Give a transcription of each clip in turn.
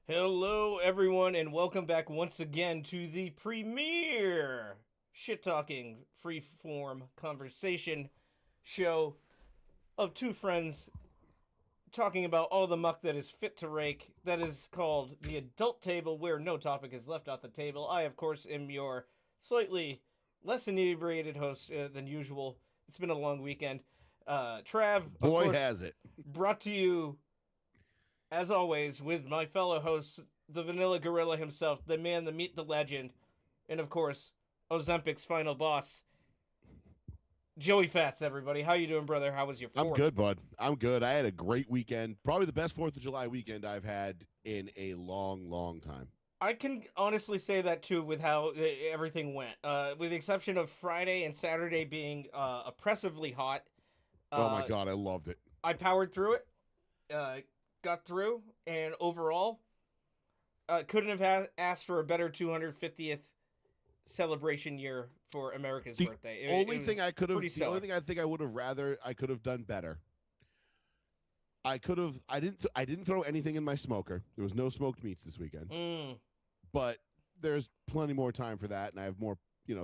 Hello, everyone, and welcome back once again to the premier shit talking free-form conversation show of two friends talking about all the muck that is fit to rake. That is called the adult table, where no topic is left off the table. I, of course, am your slightly less inebriated host than usual. It's been a long weekend. Trav, of Boy, course, has it. brought to you as always, with my fellow hosts, the Vanilla Gorilla himself, the man, the meat, the legend, and of course, Ozempic's final boss, Joey Fats. Everybody, how you doing, brother? How was your I'm fourth? good, bud. I'm good. I had a great weekend. Probably the best 4th of July weekend I've had in a long, long time. I can honestly say that too, with how everything went. With the exception of Friday and Saturday being oppressively hot, Oh my uh, God, I loved it. I powered through it, uh, got through, and overall, couldn't have asked for a better 250th celebration year for America's The birthday. only It thing was I could have, pretty the only stellar. thing I think I would have rather, I could have done better. I didn't throw anything in my smoker. There was no smoked meats this weekend, Mm. but there's plenty more time for that, and I have more,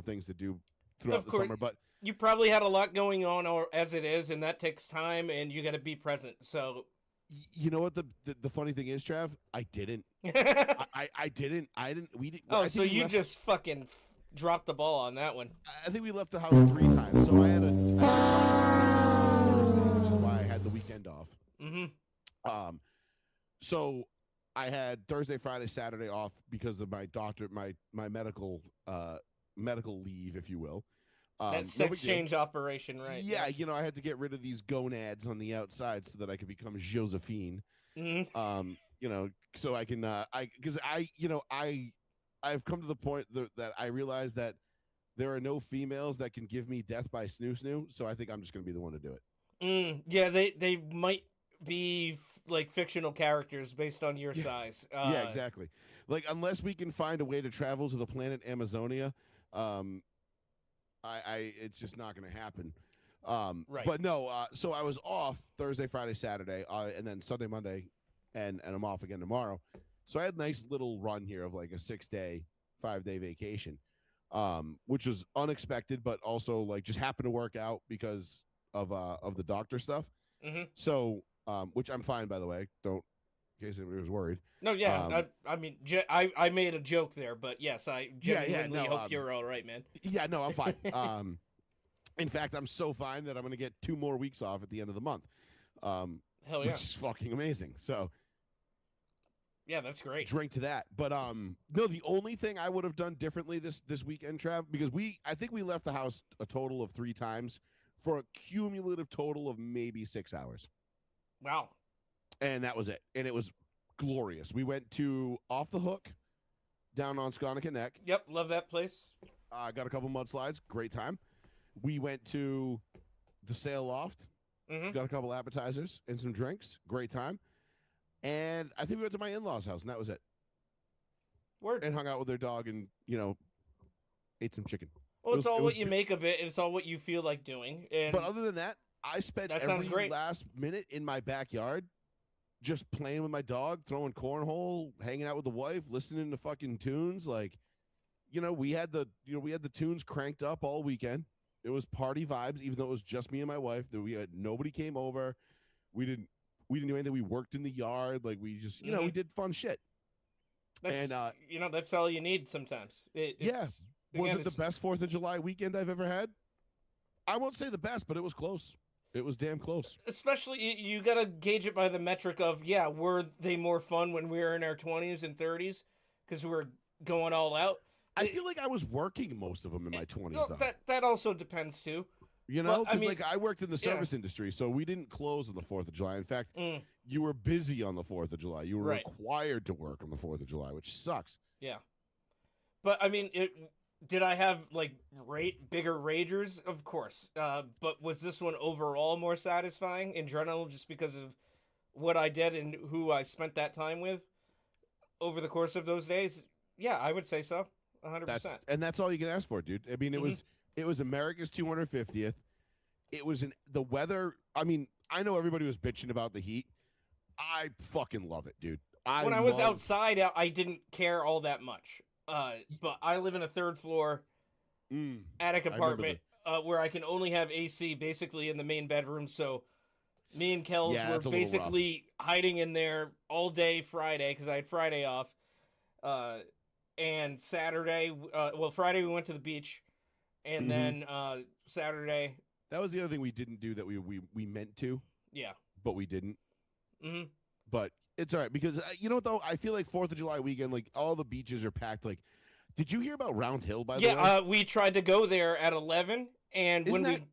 things to do throughout Of the course, summer. But you probably had a lot going on or as it is, and that takes time, and you got to be present. So, you know what the funny thing is, Trav? I didn't. I didn't. I didn't. We did. oh, I so think we you left. just fucking dropped the ball on that one. I think we left the house 3 times. So I had a doctor's appointment on Thursday, which is why I had the weekend off. Mm-hmm. Um, so I had Thursday, Friday, Saturday off because of my doctor, my medical leave, if you will. That No sex big deal. change operation, right? Yeah, Yep. I had to get rid of these gonads on the outside so that I could become Josephine. Mm-hmm. So I can because I've come to the point that I realize that there are no females that can give me death by snoo snoo. So I think I'm just going to be the one to do it. Yeah, they might be like fictional characters based on your Yeah, size. yeah, exactly. Like unless we can find a way to travel to the planet Amazonia, um, I it's just not going to happen. Right. But no, so I was off Thursday, Friday, Saturday, and then Sunday, Monday, and I'm off again tomorrow. So I had a nice little run here of like a 6-day, 5-day vacation, which was unexpected, but also like just happened to work out because of the doctor stuff. Mm-hmm. So which I'm fine by the way. Don't in case anybody was worried. No, yeah. Um, I mean, I made a joke there, but yes, I yeah, genuinely no, hope you're all right, man. yeah, no, I'm fine. In fact, I'm so fine that I'm going to get 2 more weeks off at the end of the month, Hell which yeah. is fucking amazing. So Yeah, that's great. drink to that. But no, the only thing I would have done differently this weekend, Trav, because I think we left the house a total of 3 times for a cumulative total of maybe 6 hours, Wow. and that was it. And it was glorious. We went to Off the Hook down on Sconnick Neck. Yep, love that place. Got a couple mudslides. Great time. We went to the Sail Loft. Mm-hmm. Got a couple appetizers and some drinks. Great time. And I think we went to my in-laws' house, and that was it. Word. And hung out with their dog, and ate some chicken. Well, it's all It was. what you make of it, and it's all what you feel like doing. And But other than that, I spent that sounds every great. last minute in my backyard, just playing with my dog, throwing cornhole, hanging out with the wife, listening to fucking tunes. Like, we had the tunes cranked up all weekend. It was party vibes, even though it was just me and my wife. That we had nobody came over. We didn't do anything. We worked in the yard. Like we just we Mhm. did fun shit. That's And that's all you need sometimes. yeah, It's was again, it the it's best 4th of July weekend I've ever had? I won't say the best, but it was close. It was damn close. especially you gotta gauge it by the metric of, yeah, were they more fun when we were in our 20s and 30s because we were going all out. I feel like I was working most of them in my 20s, Well, though. that also depends too. But I Because mean, like I worked in the yeah, service industry, so we didn't close on the 4th of July. In fact, mm, you were busy on the 4th of July. You were right, required to work on the 4th of July, which sucks. yeah. But I mean, did I have like bigger ragers? Of course. But was this one overall more satisfying in general, just because of what I did and who I spent that time with over the course of those days? Yeah, I would say so. 100%. That's all you can ask for, dude. I mean, Mm-hmm. it was America's 250th. It was the weather. I mean, I know everybody was bitching about the heat. I fucking love it, dude. when I was outside, I didn't care all that much. But I live in a third floor attic apartment where I can only have AC basically in the main bedroom. So me and Kels were basically hiding in there all day Friday because I had Friday off. And Saturday, Friday we went to the beach, and then Saturday. That was the other thing we didn't do that we meant to. Yeah. But we didn't. Mm-hmm. But it's all right because you know what though, I feel like 4th of July weekend, like all the beaches are packed. Like, did you hear about Round Hill by the way? Yeah, we tried to go there at 11, and when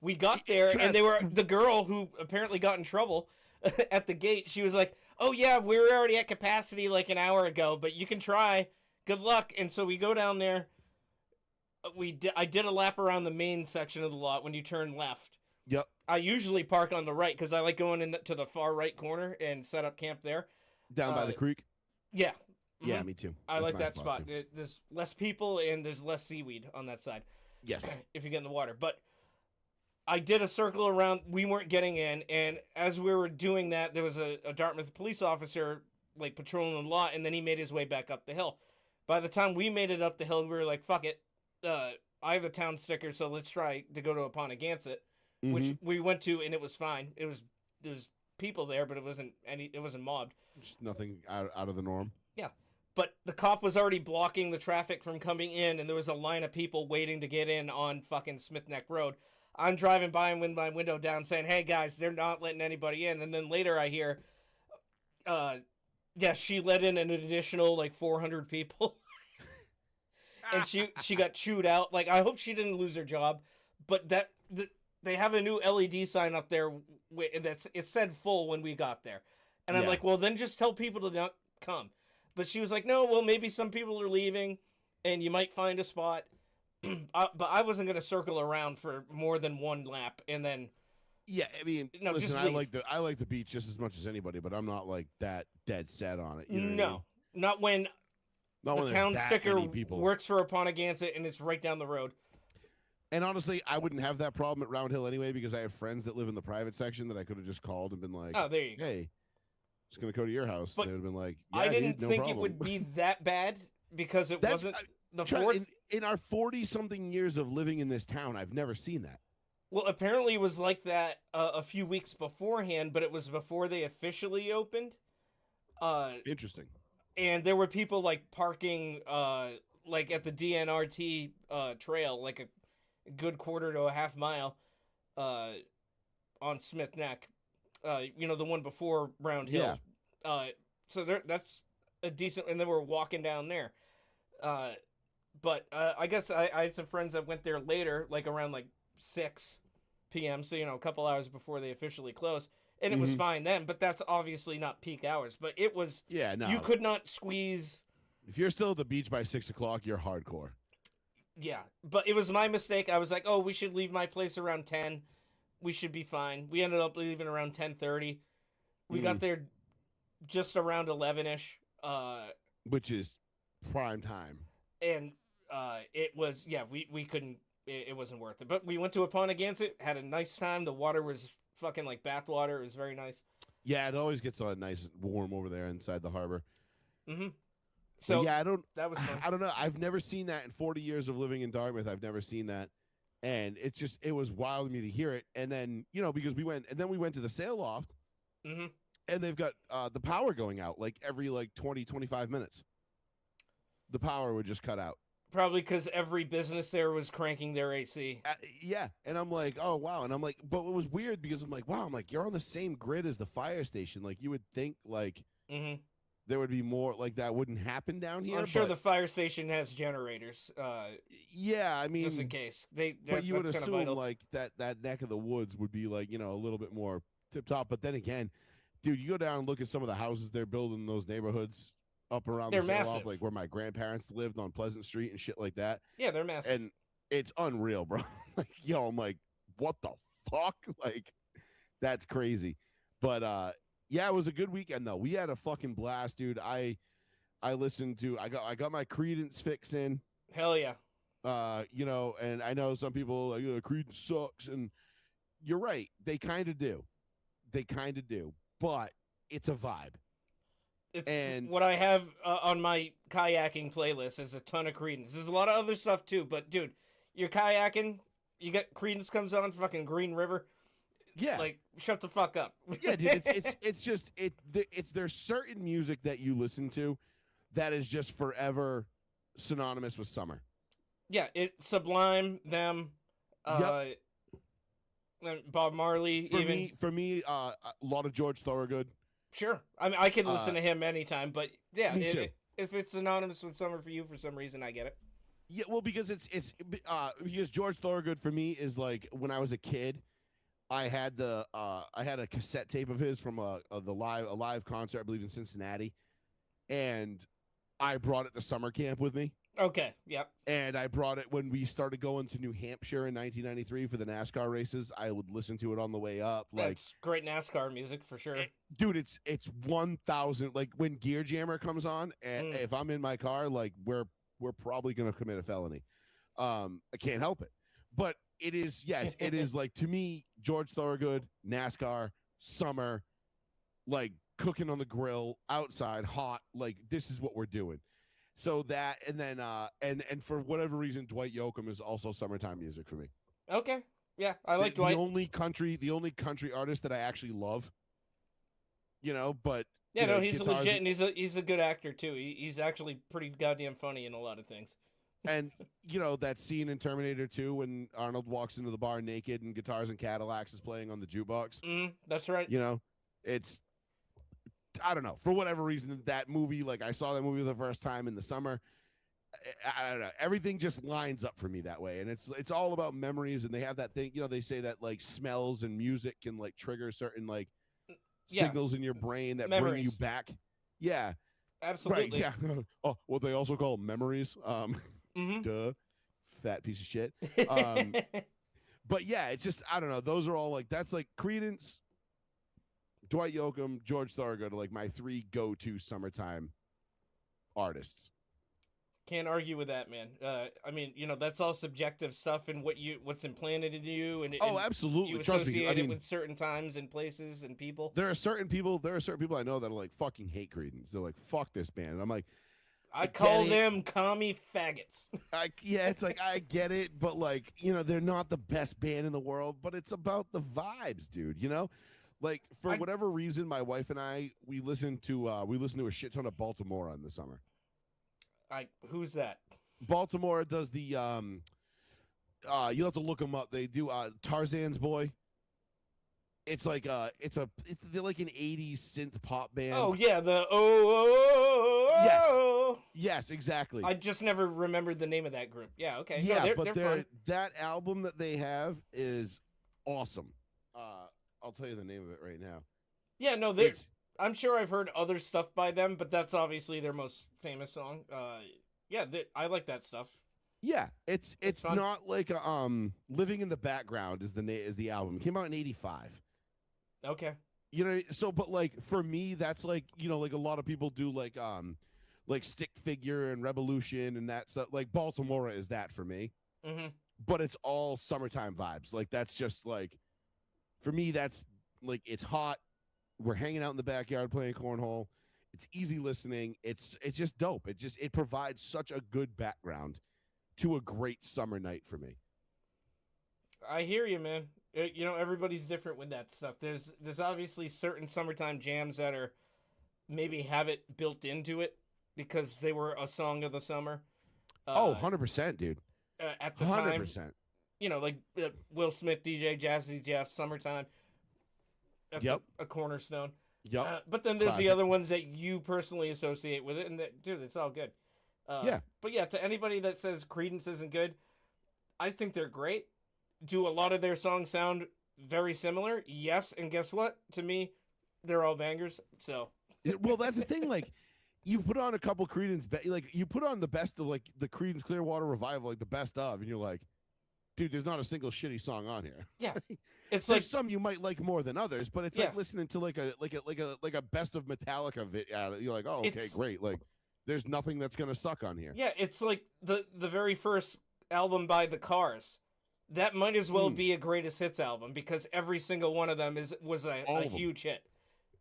we got there, and the girl who apparently got in trouble at the gate. She was like, "Oh yeah, we were already at capacity like an hour ago, but you can try. Good luck." And so we go down there. I did a lap around the main section of the lot when you turn left. Yep. I usually park on the right because I like going into the far right corner and set up camp there. Down by the creek? Yeah. Mm-hmm. Yeah, me too. I like that spot. There's less people and there's less seaweed on that side. Yes. If you get in the water. But I did a circle around. We weren't getting in. And as we were doing that, there was a Dartmouth police officer like patrolling the lot, and then he made his way back up the hill. By the time we made it up the hill, we were like, fuck it. I have a town sticker, so let's try to go to Aponagansett. Which we went to, and it was fine. There was people there, but it wasn't mobbed. Just nothing out of the norm. Yeah, but the cop was already blocking the traffic from coming in, and there was a line of people waiting to get in on fucking Smith Neck Road. I'm driving by and with my window down, saying, "Hey guys, they're not letting anybody in." And then later I hear, she let in an additional like 400 people, and she got chewed out. Like, I hope she didn't lose her job, but they have a new LED sign up there it said full when we got there. And I'm like, well, then just tell people to not come. But she was like, no, well, maybe some people are leaving and you might find a spot. But I wasn't going to circle around for more than one lap and then. Yeah, I mean, listen, I like the beach just as much as anybody, but I'm not like that dead set on it. You know what I mean? Not when the town sticker works for Aponagansett and it's right down the road. And honestly, I wouldn't have that problem at Round Hill anyway because I have friends that live in the private section that I could have just called and been like, "Oh, there you go. Hey, just gonna go to your house." But they would have been like, yeah, "I didn't no think problem. it would be that bad because it wasn't the 4th." In our 40-something years of living in this town, I've never seen that. Well, apparently it was like that a few weeks beforehand, but it was before they officially opened. Interesting. And there were people like parking like at the DNRT trail, like a good quarter to a half mile on Smith Neck, the one before Round Hill. So that's a decent, and then we're walking down there. But I guess I had some friends that went there later, like around like 6 p.m. So, a couple hours before they officially closed. And it was fine then, but that's obviously not peak hours. But it was, you could not squeeze. If you're still at the beach by 6 o'clock, you're hardcore. Yeah, but it was my mistake. I was like, oh, we should leave my place around 10. We should be fine. We ended up leaving around 10:30. We got there just around 11-ish. Which is prime time. And it was, we couldn't, it wasn't worth it. But we went to Aponagansett, had a nice time. The water was fucking like bath water. It was very nice. Yeah, it always gets nice and warm over there inside the harbor. Mm-hmm. So that was fun. I don't know. I've never seen that in 40 years of living in Dartmouth. I've never seen that. And it was wild to me to hear it. And then, because we went to the sail loft and they've got the power going out like every 20, 25 minutes. The power would just cut out. Probably because every business there was cranking their AC. Yeah. And I'm like, oh, wow. And I'm like, but it was weird because I'm like, wow, you're on the same grid as the fire station. Like, you would think there would be more like that wouldn't happen down here. I'm sure the fire station has generators. Yeah, I mean, just in case but you would assume like that neck of the woods would be like a little bit more tip top. But then again, dude, you go down and look at some of the houses they're building in those neighborhoods up around they're the massive. Like where my grandparents lived on Pleasant Street and shit like that. Yeah, they're massive, and it's unreal, bro. I'm like, what the fuck? Like, that's crazy. But yeah, it was a good weekend though. We had a fucking blast, dude. I listened to I got my Creedence fix in. Hell yeah. And I know some people like Creedence sucks, and you're right. They kind of do. But it's a vibe. It's And what I have on my kayaking playlist is a ton of Creedence. There's a lot of other stuff too, but dude, you're kayaking, you get Creedence comes on, fucking Green River, yeah, like shut the fuck up. yeah, dude, it's just it's there's certain music that you listen to that is just forever synonymous with summer. Yeah, it Sublime them, uh, and Bob Marley even. For me, a lot of George Thorogood. Sure, I mean I could listen Uh, to him anytime, but yeah, Me too. if it's synonymous with summer for you for some reason, I get it. Yeah, well, because because George Thorogood for me is like when I was a kid, I had a cassette tape of his from a live concert I believe in Cincinnati, and I brought it to summer camp with me, Okay, yep. and I brought it when we started going to New Hampshire in 1993 for the NASCAR races. I would listen to it on the way up, like. That's great NASCAR music for sure. Dude, it's 1,000. Like when Gear Jammer comes on, and if I'm in my car, like we're probably gonna commit a felony. I can't help it, but it is yes, it is like to me, George Thorogood, NASCAR, summer, like cooking on the grill outside, hot. Like this is what we're doing. So that and then and for whatever reason, Dwight Yoakam is also summertime music for me. Okay, yeah, I like the Dwight. only country artist that I actually love. But Yeah, you know, no, he's guitars legit, and he's a good actor too. He's actually pretty goddamn funny in a lot of things. and that scene in Terminator 2 when Arnold walks into the bar naked and Guitars and Cadillacs is playing on the jukebox. That's right. It's I don't know, for whatever reason that movie, like I saw that movie the first time in the summer. I don't know, everything just lines up for me that way, and it's all about memories. And they have that thing, they say that like smells and music can like trigger certain like signals in your brain that bring you Memories. back. Yeah, Absolutely. right. Yeah. Oh, what they also call memories. Duh, fat piece of shit. But yeah, it's just I don't know. Those are all like that's like Creedence, Dwight Yoakam, George Thorogood are like my three go-to summertime artists. Can't argue with that, man. I mean, that's all subjective stuff and what's implanted in you, and Oh, absolutely. you Trust me. associate I it mean, with certain times and places and people. there are certain people I know that are like fucking hate Creedence. They're like, fuck this band. And I'm like, I get call it. them commie faggots. It's like I get it, but like, they're not the best band in the world, but it's about the vibes, dude, Like for whatever reason, my wife and I we listen to a shit ton of Baltimore in the summer. Who's that? Baltimore does the you'll have to look them up. They do Tarzan's Boy. It's like they're like an 80s synth pop band. Oh yeah, the Yes, exactly. I just never remembered the name of that group. Yeah, okay. Yeah, no, but they're fun. that album that they have is awesome. I'll tell you the name of it right now. Yeah, no, I'm sure I've heard other stuff by them, but that's obviously their most famous song. Yeah, I like that stuff. Yeah, it's fun. not like Living in the Background is the album. It came out in 85. Okay. So but like for me that's like, like a lot of people do like Stick Figure and Revolution and that stuff. Like Baltimore is that for me. But it's all summertime vibes. Like that's just like for me that's like it's hot. We're hanging out in the backyard playing cornhole. It's easy listening. It's just dope. It provides such a good background to a great summer night for me. I hear you, man. Everybody's different with that stuff. There's obviously certain summertime jams that are maybe have it built into it because they were a song of the summer. 100%, dude. At the 100%. time, like Will Smith, DJ Jazzy Jeff, Summertime. That's a cornerstone. Yep. But then there's the Classic. other ones that you personally associate with it, and dude, it's all good. Yeah. But yeah, to anybody that says Creedence isn't good, I think they're great. Do a lot of their songs sound very similar? Yes, and guess what? To me, they're all bangers. So. Well, that's the thing. Like, you put on a couple Creedence, like you put on the best of like the Creedence Clearwater Revival, like the best of, and you're like, dude, there's not a single shitty song on here. Yeah, it's there's like some you might like more than others, but it's like listening to like a best of Metallica you're like, oh, okay, great. Like, there's nothing that's gonna suck on here. Yeah, it's like the very first album by the Cars. That might as well be a greatest hits album because every single one of them was a huge hit.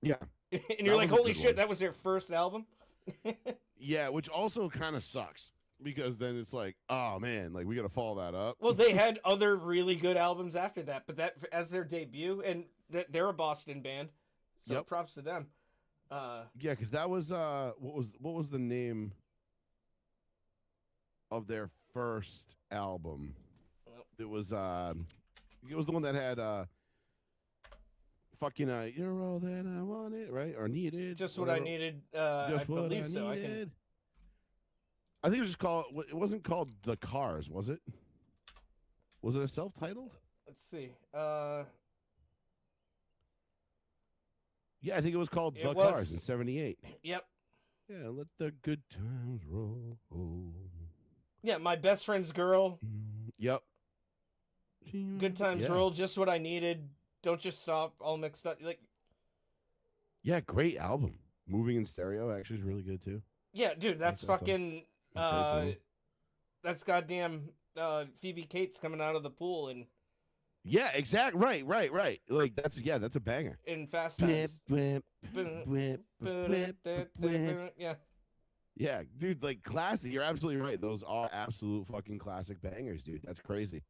Yeah, and That you're like, was a holy good shit, one. that was their first album. Yeah, which also kind of sucks because then it's like, oh man, like we got to follow that up. Well, they had other really good albums after that, but that as their debut, and they're a Boston band, so Yep. props to them. Yeah, because that was what was the name of their first album? Well, It was the one that had fucking you're all that I wanted, right? Or needed. just what I whatever. needed. I Just what believe I so. needed. I think it was just called. It wasn't called The Cars, was it? Was it a self-titled? Let's see. Yeah, I think it was called It The was. Cars in '78. Yep. Yeah, let the good times roll. Yeah, my best friend's girl. Yep. Good times Yeah. roll. Just what I needed. Don't just stop. All mixed up. Like, Yeah, great album. Moving in Stereo actually is really good too. yeah, dude, that's that song. fucking. That's goddamn Phoebe Cates coming out of the pool Yeah, exact. Right. Like that's a banger. in Fast Times. Yeah. Yeah, dude, like classic. You're absolutely right. Those are absolute fucking classic bangers, dude. That's crazy.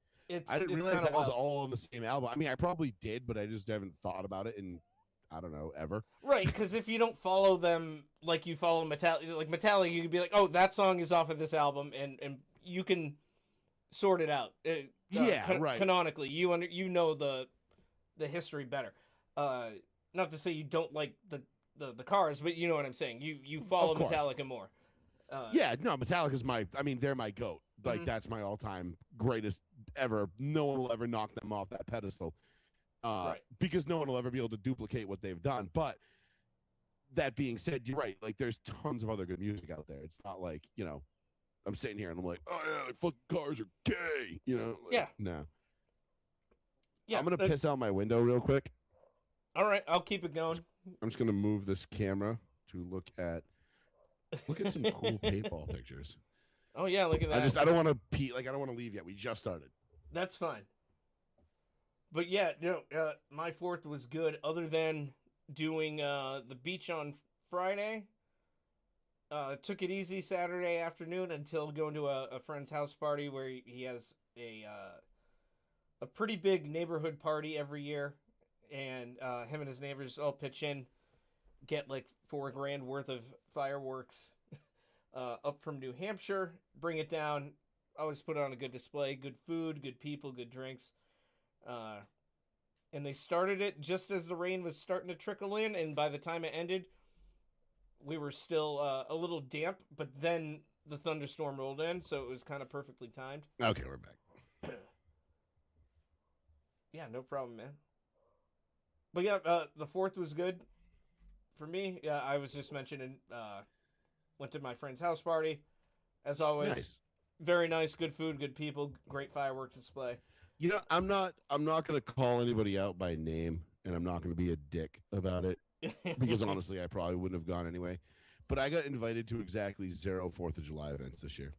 I didn't realize that was all on the same album. I mean, I probably did, but I just haven't thought about it in, I don't know, ever. Right, because if you don't follow them like you follow Metallica, like Metallica, you could be like, oh, that song is off of this album, and you can sort it out. Yeah, right. Canonically, you know the history better. Not to say you don't like the Cars, but you know what I'm saying. You follow Of course. Metallica more. Yeah, no, Metallica's they're my goat. Like Mhm. that's my all-time greatest ever. No one will ever knock them off that pedestal. Right. Because no one will ever be able to duplicate what they've done. But that being said, you're right. Like there's tons of other good music out there. It's not like, I'm sitting here and I'm like, oh yeah, like fucking Cars are gay. Like, Yeah. No. Yeah. I'm gonna piss out my window real quick. All right, I'll keep it going. I'm just gonna move this camera to look at some cool paintball pictures. Oh yeah, look at that. I don't want to I don't want to leave yet. We just started. That's fine. But yeah, my fourth was good. Other than doing the beach on Friday, took it easy Saturday afternoon until going to a friend's house party where he has a pretty big neighborhood party every year, and him and his neighbors all pitch in, get like $4,000 worth of fireworks up from New Hampshire, bring it down. Always put on a good display, good food, good people, good drinks. And they started it just as the rain was starting to trickle in, and by the time it ended, we were still a little damp, but then the thunderstorm rolled in, so it was kind of perfectly timed. Okay, we're back. Yeah, no problem, man. But yeah, the fourth was good for me. Yeah, I was just mentioning, went to my friend's house party. As always, Nice. very nice, good food, good people, great fireworks display. I'm not gonna call anybody out by name, and I'm not gonna be a dick about it because honestly, I probably wouldn't have gone anyway. But I got invited to exactly 0 4th of July events this year.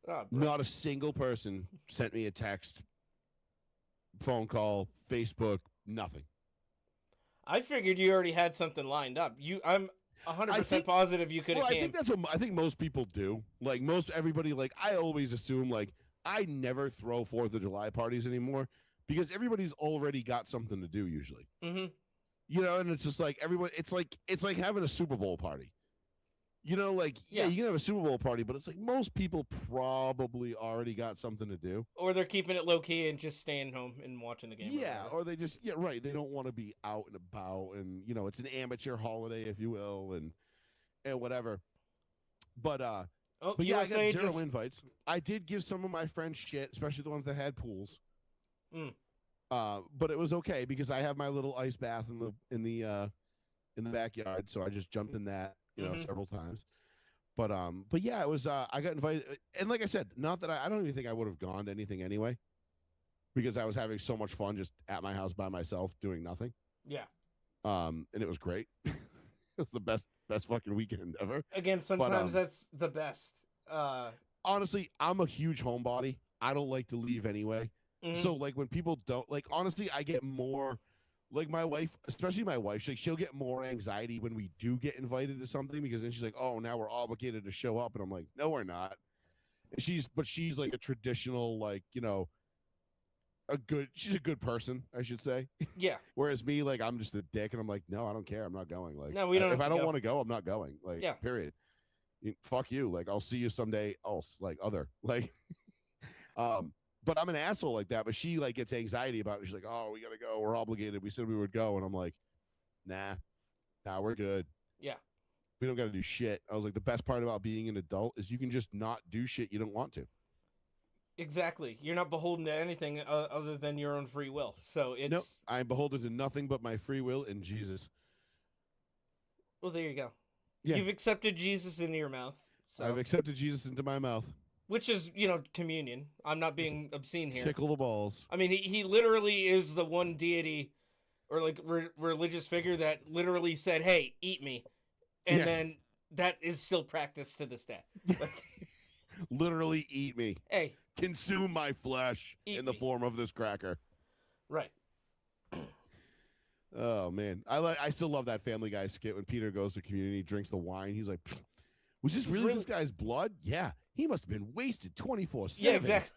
Oh, bro. Not a single person sent me a text, phone call, Facebook, nothing. I figured you already had something lined up. I'm 100% positive you could have Well, I came. think that's what I think most people do. Like everybody, like I always assume, like I never throw 4th of July parties anymore because everybody's already got something to do usually. Mm-hmm. And it's just like everyone. It's like having a Super Bowl party. Like Yeah. you can have a Super Bowl party, but it's like most people probably already got something to do. Or they're keeping it low key and just staying home and watching the game. Yeah, or they just right. They don't want to be out and about, and it's an amateur holiday, if you will, and whatever. But but yeah, I got USA zero invites. I did give some of my friends shit, especially the ones that had pools. Mm. But it was okay because I have my little ice bath in the backyard, so I just jumped in that several times. But yeah, it was I got invited, and like I said, not that I don't even think I would have gone to anything anyway, because I was having so much fun just at my house by myself doing nothing. Yeah. And it was great. It was the best fucking weekend ever. Again, sometimes that's the best. Honestly, I'm a huge homebody. I don't like to leave anyway. Mhm. So like when people don't, like, honestly, I get more Like my wife, especially my wife, she'll get more anxiety when we do get invited to something because then she's like, "Oh, now we're obligated to show up," and I'm like, "No, we're not." And she's like a traditional, like she's a good person, I should say. Yeah. Whereas me, like, I'm just a dick, and I'm like, "No, I don't care. I'm not going." Like, No, we don't if have I to don't go. want to go, I'm not going. Like, Yeah. period. Fuck you. Like, I'll see you someday else. Like, other like, but I'm an asshole like that. But she like gets anxiety about it. She's like, "Oh, we gotta go. We're obligated. We said we would go," and I'm like, "Nah, we're good. Yeah. We don't got to do shit." I was like, the best part about being an adult is you can just not do shit you don't want to. Exactly. You're not beholden to anything other than your own free will. So it's Nope. I'm beholden to nothing but my free will and Jesus. Well, there you go. Yeah. You've accepted Jesus into your mouth. So. I've accepted Jesus into my mouth. Which is, communion. I'm not being obscene here. Tickle the balls. I mean, he literally is the one deity or like religious figure that literally said, "Hey, eat me," and then that is still practiced to this day. Like, literally eat me. Hey, consume my flesh in the form of this cracker. Right. Oh man, I still love that Family Guy skit when Peter goes to community, drinks the wine. He's like, "Was this really this guy's blood? Yeah, he must have been wasted 24/7." Yeah, exactly.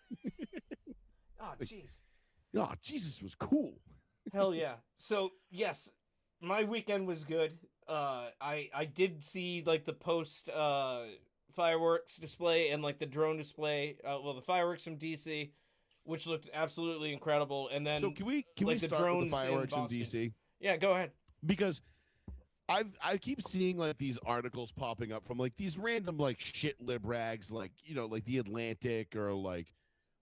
Oh, jeez. Oh, Jesus was cool. Hell yeah. So yes, my weekend was good. I did see like the post fireworks display and like the drone display. The fireworks from DC, which looked absolutely incredible. And then so can we like start the drones with the fireworks in Boston. DC? Yeah, go ahead. Because I keep seeing like these articles popping up from like these random like shit lib rags, like like the Atlantic or like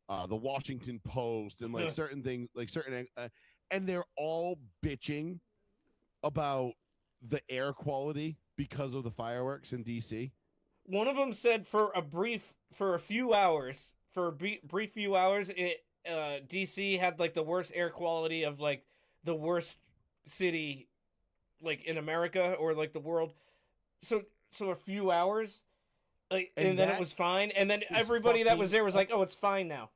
the Washington Post and like certain things, like certain and they're all bitching about the air quality because of the fireworks in DC. One of them said for a few hours, DC had like the worst air quality of like the worst city like in America or like the world. So a few hours, like, and then it was fine. And then everybody that was there was like, "Oh, it's fine now."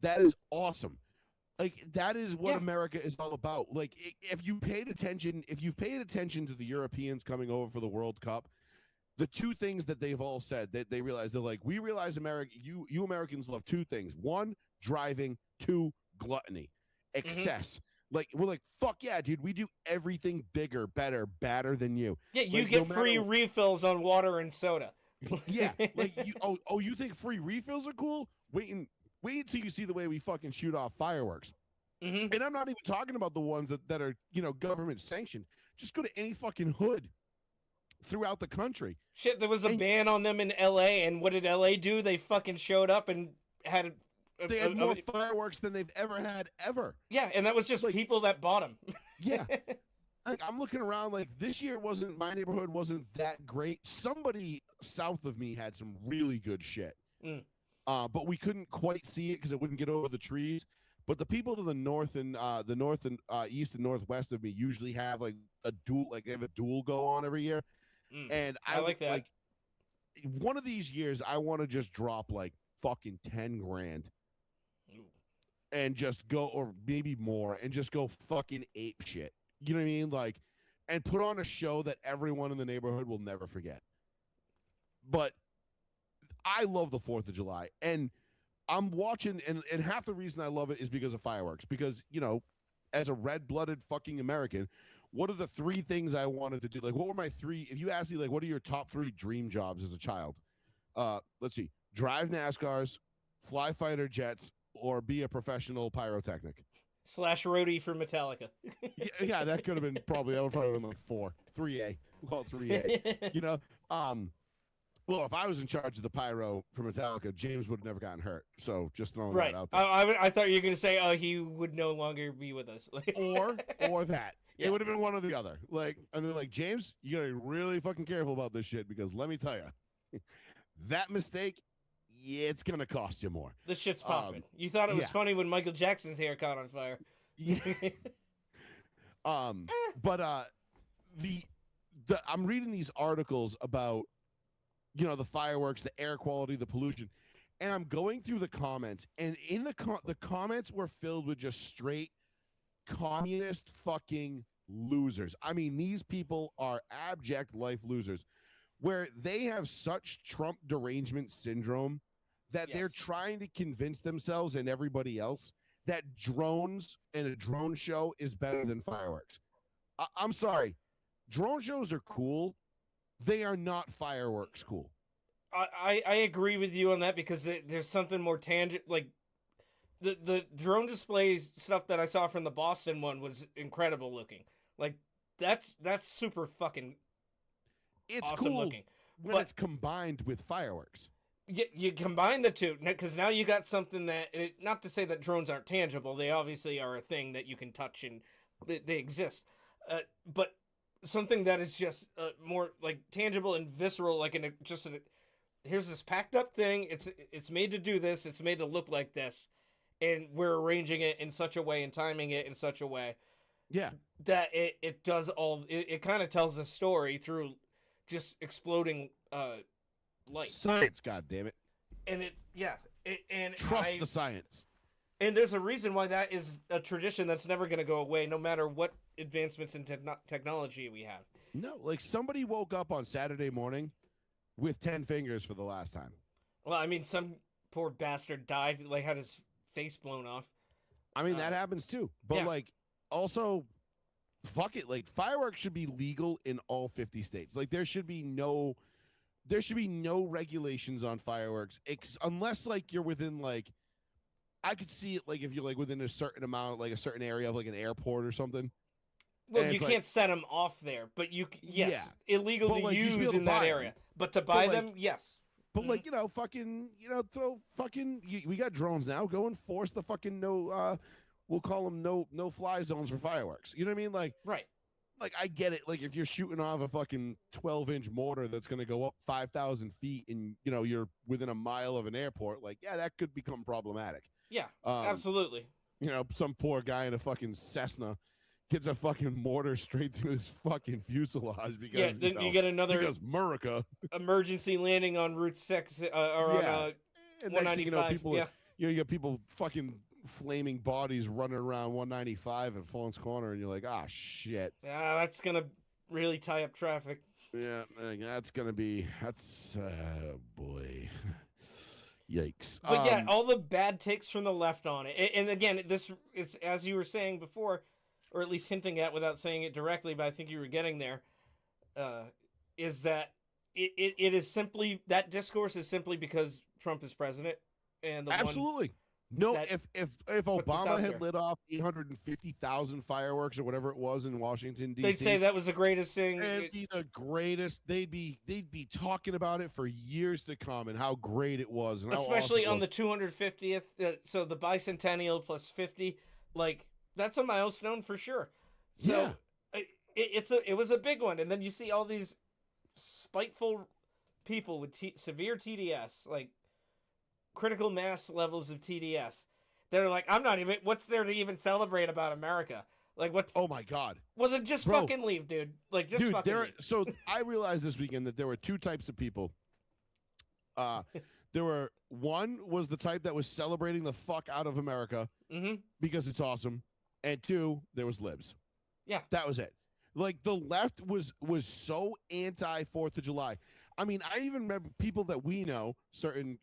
That is awesome. Like that is what America is all about. Like if you've paid attention to the Europeans coming over for the World Cup, the two things that they've all said that they realize, they're like, we realize you Americans love two things: one, driving; two, gluttony, excess. Like we're like, fuck yeah, dude, we do everything bigger, better, badder than you. Yeah, you get free refills on water and soda. Yeah, like you think free refills are cool? Wait until you see the way we fucking shoot off fireworks. Mm-hmm. And I'm not even talking about the ones that are government sanctioned. Just go to any fucking hood throughout the country. Shit, there was a ban on them in LA, and what did LA do? They fucking showed up and had they had more fireworks than they've ever had ever. Yeah, and that was just like, people that bought them. Yeah. Like, I'm looking around, like, this year my neighborhood wasn't that great. Somebody south of me had some really good shit. But we couldn't quite see it because it wouldn't get over the trees. But the people to the north and east and northwest of me usually have like they have a duel go on every year. And I like that. Like, one of these years, I want to just drop like fucking 10 grand and just go, or maybe more, and just go fucking ape shit. You know what I mean? Like, and put on a show that everyone in the neighborhood will never forget. But I love the 4th of July, and I'm watching, and half the reason I love it is because of fireworks. Because, as a red-blooded fucking American, what are the 3 things I wanted to do? Like, what were my 3? If you ask me, like, what are your top 3 dream jobs as a child? Let's see: drive NASCARs, fly fighter jets, or be a professional pyrotechnic. / roadie for Metallica. Yeah, that could have been that would probably have been like 4, 3A. We'll call it 3A. Well, if I was in charge of the pyro for Metallica, James would have never gotten hurt. So just throwing that out there. I thought you were going to say, oh, he would no longer be with us. or that. Yeah. It would have been one or the other. Like, and they're like, James, you got to be really fucking careful about this shit, because let me tell you, that mistake, it's going to cost you more. This shit's popping. You thought it was funny when Michael Jackson's hair caught on fire. Yeah. But I'm reading these articles about, the fireworks, the air quality, the pollution, and I'm going through the comments, and in the comments were filled with just straight communist fucking losers. I mean, these people are abject life losers where they have such Trump derangement syndrome that they're Yes. trying to convince themselves and everybody else that drones and a drone show is better than fireworks. I'm sorry. Drone shows are cool. They are not fireworks cool. I agree with you on that because there's something more tangible. Like the drone displays stuff that I saw from the Boston one was incredible looking. Like that's super fucking It's awesome cool looking. when But it's combined with fireworks. you combine the two because now you got something that not to say that drones aren't tangible. They obviously are a thing that you can touch and they exist. But something that is just more like tangible and visceral, like here's this packed up thing. It's made to do this. It's made to look like this, and we're arranging it in such a way and timing it in such a way Yeah. that it does all. It kind of tells a story through just exploding light. Science, God damn it. And it's and Trust the science. And there's a reason why that is a tradition that's never going to go away, no matter what advancements in technology we have. No, like somebody woke up on Saturday morning with 10 fingers for the last time. Well, I mean, some poor bastard died, like had his face blown off. I mean, that happens too. But yeah. like, also, fuck it. Like, fireworks should be legal in all 50 states. Like, there should be no regulations on fireworks, unless like you're within like. I could see it like if you're like within a certain amount, like a certain area of like an airport or something. Well, you can't set them off there, but illegal but, to like, use in that area. But to buy them, yes. But like, throw fucking. We got drones now. Go enforce the fucking no. We'll call them no fly zones for fireworks. You know what I mean? Like, right. Like, I get it. Like, if you're shooting off a fucking 12-inch mortar that's going to go up 5,000 feet and, you're within a mile of an airport, like, yeah, that could become problematic. Yeah, absolutely. Some poor guy in a fucking Cessna gets a fucking mortar straight through his fucking fuselage because, then you get another because America. Emergency landing on Route 6 or on and 195. People, you got people fucking flaming bodies running around 195 at Fallon's Corner, and you're like, ah, shit. Yeah, that's gonna really tie up traffic. Yeah, that's boy, yikes. But all the bad takes from the left on it, and again, this is as you were saying before, or at least hinting at without saying it directly, but I think you were getting there. Is that it is simply that discourse is simply because Trump is president, and absolutely. No, if Obama had lit off 850,000 fireworks or whatever it was in Washington D.C., they'd say that was the greatest thing. It'd be the greatest. They'd be talking about it for years to come and how great it was, and especially on the 250th. So the bicentennial plus 50, like that's a milestone for sure. So it was a big one, and then you see all these spiteful people with severe TDS, like critical mass levels of TDS. They're like, I'm not even. What's there to even celebrate about America? Like, what? Oh my God! Well, then just fucking leave, dude. Like, just fucking leave. So I realized this weekend that there were two types of people. One was the type that was celebrating the fuck out of America because it's awesome, and two, there was libs. Yeah, that was it. Like the left was so anti 4th of July. I mean, I even remember people that we know, certain,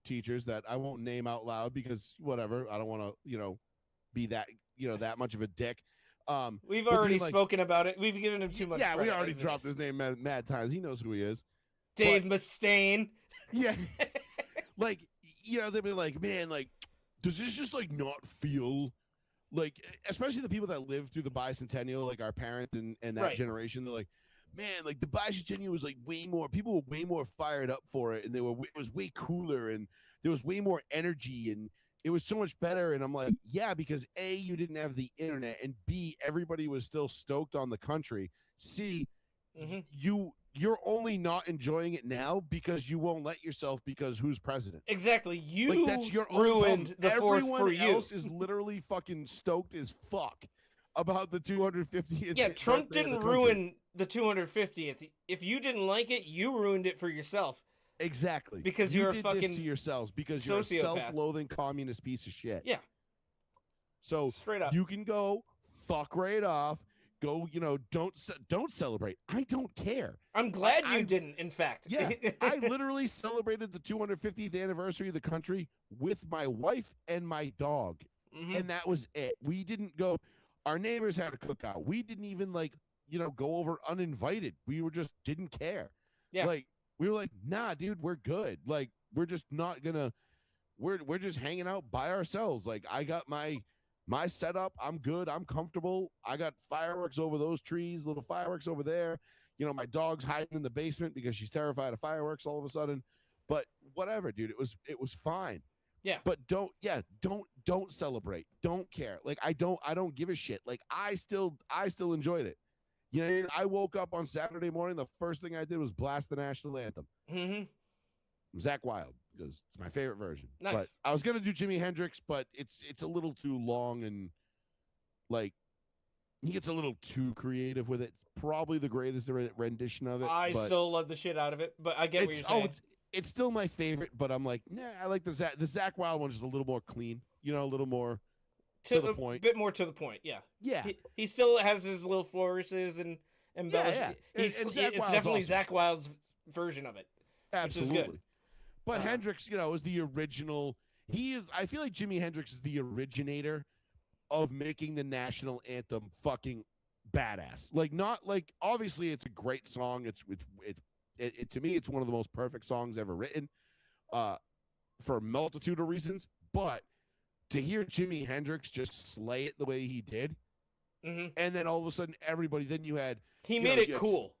teachers that I won't name out loud because whatever, I don't want to, be that, that much of a dick. We've already spoken about it. We've given him too much credit. Yeah, we already dropped dropped his name mad times. He knows who he is. Dave Mustaine. Yeah. Like, they'd be like, man, like, does this just like not feel like, especially the people that lived through the bicentennial, like our parents and that generation, they're like, man, like the bicentennial was like way more, people were way more fired up for it, and it was way cooler, and there was way more energy, and it was so much better. And I'm like, yeah, because A, you didn't have the internet, and B, everybody was still stoked on the country. C, you're only not enjoying it now because you won't let yourself because who's president? Exactly. You like, that's your ruined the fourth for you. Everyone else is literally fucking stoked as fuck about the 250th. Yeah, Trump didn't ruin the 250th. If you didn't like it, you ruined it for yourself. Exactly. Because you you're did a fucking this to yourselves because you're a self-loathing communist piece of shit. Yeah. So straight up, you can go fuck right off. Go, don't celebrate. I don't care. I'm glad you didn't, in fact. Yeah, I literally celebrated the 250th anniversary of the country with my wife and my dog. Mhm. And that was it. We didn't go. Our neighbors had a cookout. We didn't even go over uninvited. We were just didn't care. Yeah. Like we were like, nah, dude, we're good. Like we're just not gonna. We're just hanging out by ourselves. Like I got my setup. I'm good. I'm comfortable. I got fireworks over those trees. Little fireworks over there. My dog's hiding in the basement because she's terrified of fireworks all of a sudden. But whatever, dude. It was fine. Yeah. But don't celebrate. Don't care. Like I don't give a shit. Like I still enjoyed it. I woke up on Saturday morning. The first thing I did was blast the national anthem. Mm-hmm. Zach Wild, because it's my favorite version. Nice. But I was gonna do Jimi Hendrix, but it's a little too long and like he gets a little too creative with it. It's probably the greatest rendition of it. I still love the shit out of it, but I get what you're saying. It's still my favorite, but I'm like, nah, I like the Zach Wild one, just a little more clean, a little more to the point. A bit more to the point, yeah. Yeah. He still has his little flourishes and embellishments. Yeah. It's Wild's definitely awesome. Zach Wild's version of it. Absolutely. Which is good. But Hendrix, is the original. I feel like Jimi Hendrix is the originator of making the national anthem fucking badass. Like, not like, obviously it's a great song. It to me, it's one of the most perfect songs ever written, for a multitude of reasons. But to hear Jimi Hendrix just slay it the way he did, and then all of a sudden everybody, then you had made it cool,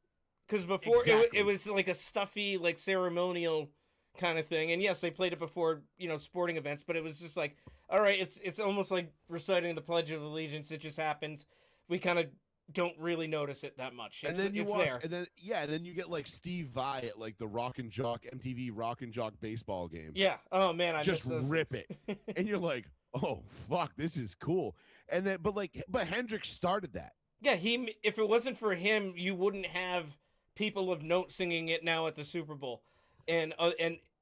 because before it was like a stuffy, like ceremonial kind of thing. And yes, they played it before sporting events, but it was just like, all right, it's almost like reciting the Pledge of Allegiance. It just happens. We kind of don't really notice it that much. And then it's there. And then you get like Steve Vai at like the Rock and Jock MTV Rock and Jock baseball game. Yeah. Oh man, I just rip it, and you're like, oh fuck, this is cool. And then, but Hendrix started that. Yeah, if it wasn't for him, you wouldn't have people of note singing it now at the Super Bowl, and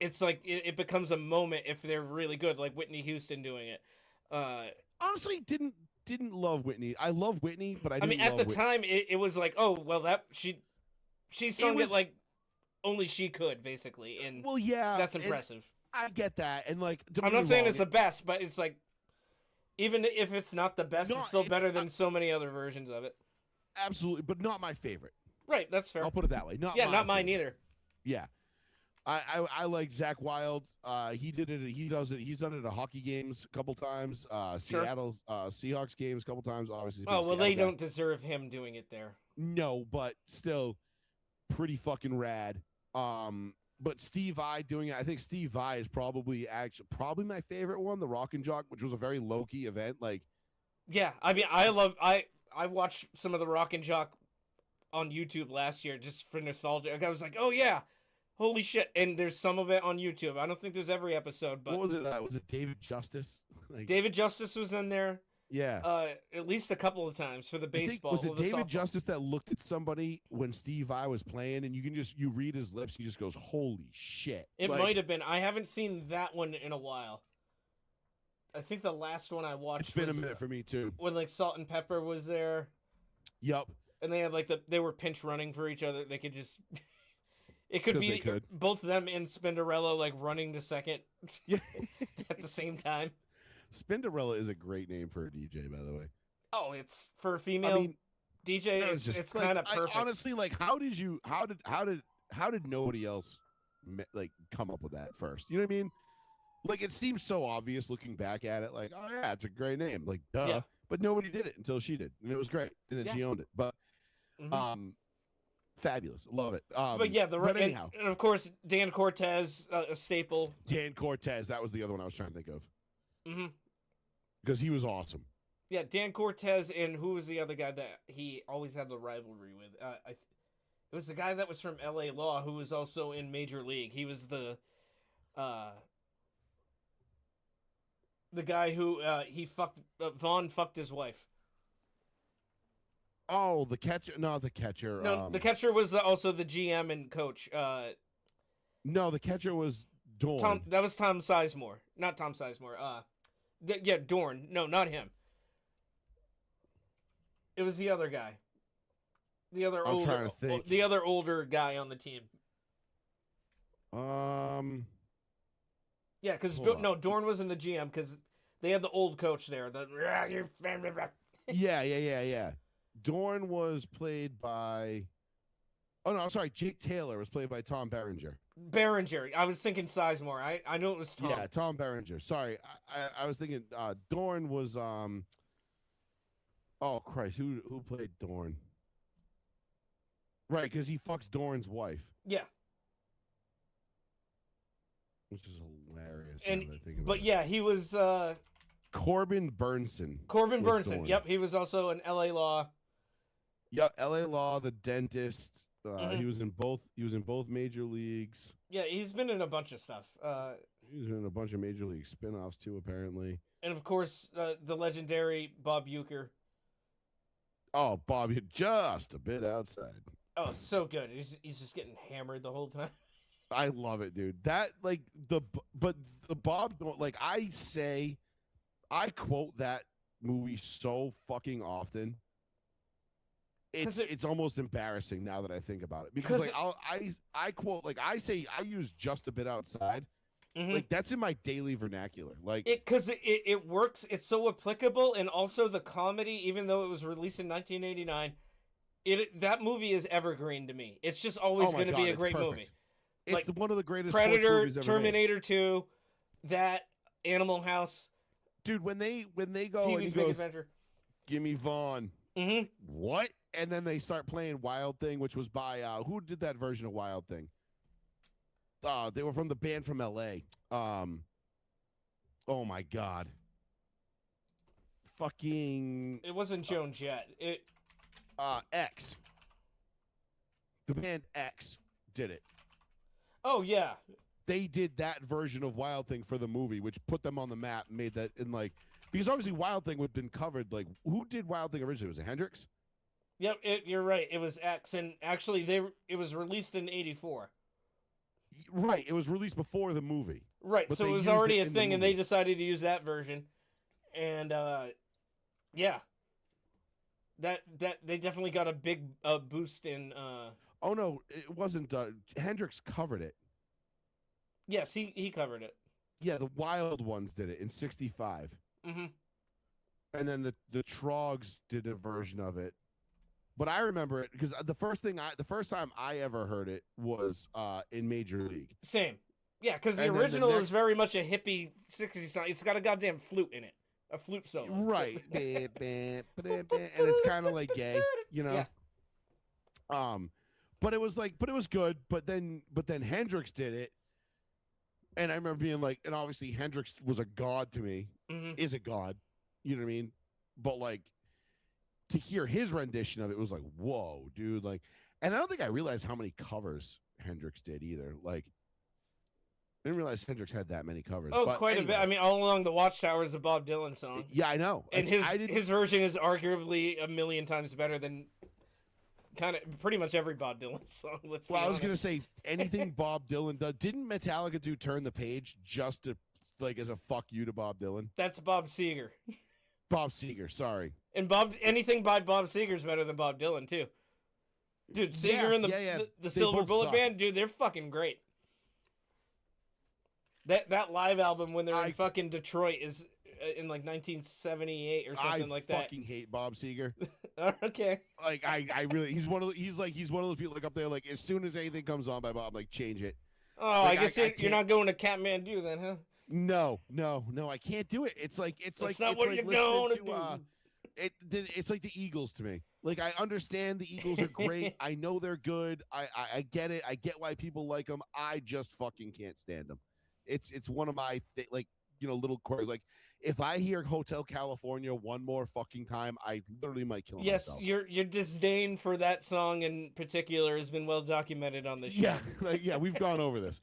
it's like it becomes a moment if they're really good, like Whitney Houston doing it. Honestly, didn't love Whitney. I love Whitney, but I mean, at the time, it was like, oh well, that she sung it like only she could, basically, and well, yeah, that's impressive. I get that, and like, I'm not saying it's the best, but it's like, even if it's not the best, it's still better than so many other versions of it. Absolutely, but not my favorite. Right, that's fair. I'll put it that way. Not mine either. Yeah, I like Zach Wild. He did it. He does it. He's done it at hockey games a couple times. Seattle Seahawks games a couple times. Obviously. Oh well, they don't deserve him doing it there. No, but still, pretty fucking rad. But Steve Vai doing it. I think Steve Vai is probably my favorite one. The Rock and Jock, which was a very low key event. Like, yeah, I mean, I watched some of the Rock and Jock on YouTube last year just for nostalgia. I was like, oh yeah. Holy shit! And there's some of it on YouTube. I don't think there's every episode, but what was it? Was it David Justice? David Justice was in there. Yeah. At least a couple of times for the baseball. Was it David softball. Justice that looked at somebody when Steve Vai was playing, and you read his lips, he just goes, "Holy shit!" It might have been. I haven't seen that one in a while. I think the last one I watched. It's been a minute for me too. When like Salt and Pepper was there. Yep. And they had like they were pinch running for each other. They could just. It could be both them and Spinderella like running to second at the same time. Spinderella is a great name for a DJ, by the way. Oh, it's for a female DJ. It's like, kind of perfect. Honestly, like, how did nobody else like come up with that first? You know what I mean? Like, it seems so obvious looking back at it. Like, oh yeah, it's a great name. Like, duh. Yeah. But nobody did it until she did, and it was great. And then she owned it. But fabulous, love it. But yeah, and of course Dan Cortez, a staple. Dan Cortez, that was the other one I was trying to think of. Mm-hmm. Because he was awesome. Yeah, Dan Cortez, and who was the other guy that he always had the rivalry with? It was the guy that was from L.A. Law, who was also in Major League. He was the guy who Vaughn fucked his wife. Oh, the catcher. No, the catcher. No, the catcher was also the GM and coach. No, the catcher was Dorn. That was Tom Sizemore. Not Tom Sizemore. Yeah, Dorn. No, not him. It was the other guy. The other I'm trying to think. the other older guy on the team. Yeah, because Dorn was in the GM because they had the old coach there. Yeah. Dorn was played by. Oh no, I'm sorry. Jake Taylor was played by Tom Berenger. Berenger. I was thinking Sizemore. I know it was Tom. Yeah, Tom Berenger. Sorry, I was thinking Dorn was Oh Christ, who played Dorn? Right, because he fucks Dorn's wife. Yeah. Which is hilarious. But yeah, he was Corbin Burnson. Corbin Burnson. Yep, he was also an LA Law. Yep, LA Law, the dentist. He was in both major leagues. Yeah, he's been in a bunch of stuff. He's in a bunch of major league spin-offs too, apparently. And of course, the legendary Bob Uecker. Oh, Bob, you're just a bit outside. Oh, so good. He's just getting hammered the whole time. I love it, dude. That the Bob, like I quote that movie so fucking often. It's almost embarrassing now that I think about it because like I quote, like I say, I use just a bit outside. Mm-hmm. Like that's in my daily vernacular. Like because it works. It's so applicable, and also the comedy, even though it was released in 1989, that movie is evergreen to me. It's just always going to be a great movie. It's like one of the greatest Predator, movies ever Terminator made. 2, that Animal House. Dude, when they go Pee-wee's Big Adventure. Give me Vaughn. Mm-hmm. What? And then they start playing Wild Thing, which was by who did that version of Wild Thing? They were from the band from LA. Oh my god. Fucking. It wasn't Joan Jett. X. The band X did it. Oh yeah. They did that version of Wild Thing for the movie, which put them on the map, and made that in like because obviously Wild Thing would have been covered. Like who did Wild Thing originally? Was it Hendrix? Yep, you're right. It was X, and actually it was released in '84. Right, it was released before the movie. Right, so it was already a thing, and they decided to use that version, and yeah, that they definitely got a big boost in. Oh no, it wasn't. Hendrix covered it. Yes, he covered it. Yeah, the Wild Ones did it in '65. Mm-hmm. And then the Trogs did a version of it. But I remember it because the first time I ever heard it was in Major League. Same. Yeah, because the original is very much a hippie 60s song. It's got a goddamn flute in it. A flute solo. Right. And it's kind of like gay, you know? Yeah. But it was good. But then Hendrix did it. And I remember being like, and obviously Hendrix was a god to me, is a god. You know what I mean? But like, to hear his rendition of it was like, whoa, dude. Like, and I don't think I realized how many covers Hendrix did either. Like, I didn't realize Hendrix had that many covers. Oh, quite a bit. I mean, All Along the Watchtower is a Bob Dylan song. Yeah, I know. And his version is arguably a million times better than kind of pretty much every Bob Dylan song. I was going to say anything Bob Dylan does. Didn't Metallica do Turn the Page just to, like, as a fuck you to Bob Dylan? That's Bob Seger. Bob Seger, sorry. And anything by Bob Seger is better than Bob Dylan too. Dude, Seger and the Silver Bullet Band, dude, they're fucking great. That live album when they're in fucking Detroit is in like 1978 or something like that. I fucking hate Bob Seger. Okay. Like I really he's one of those people like up there like as soon as anything comes on by Bob, like change it. Oh, like, I guess you're not going to Kathmandu then, huh? No, I can't do it. It's like That's not what you're going to do. It's like the Eagles to me. Like I understand the Eagles are great. I know they're good. I get it. I get why people like them. I just fucking can't stand them. It's one of my little quirks. Like if I hear Hotel California one more fucking time, I literally might kill myself. Yes, your disdain for that song in particular has been well documented on this show. Yeah, we've gone over this.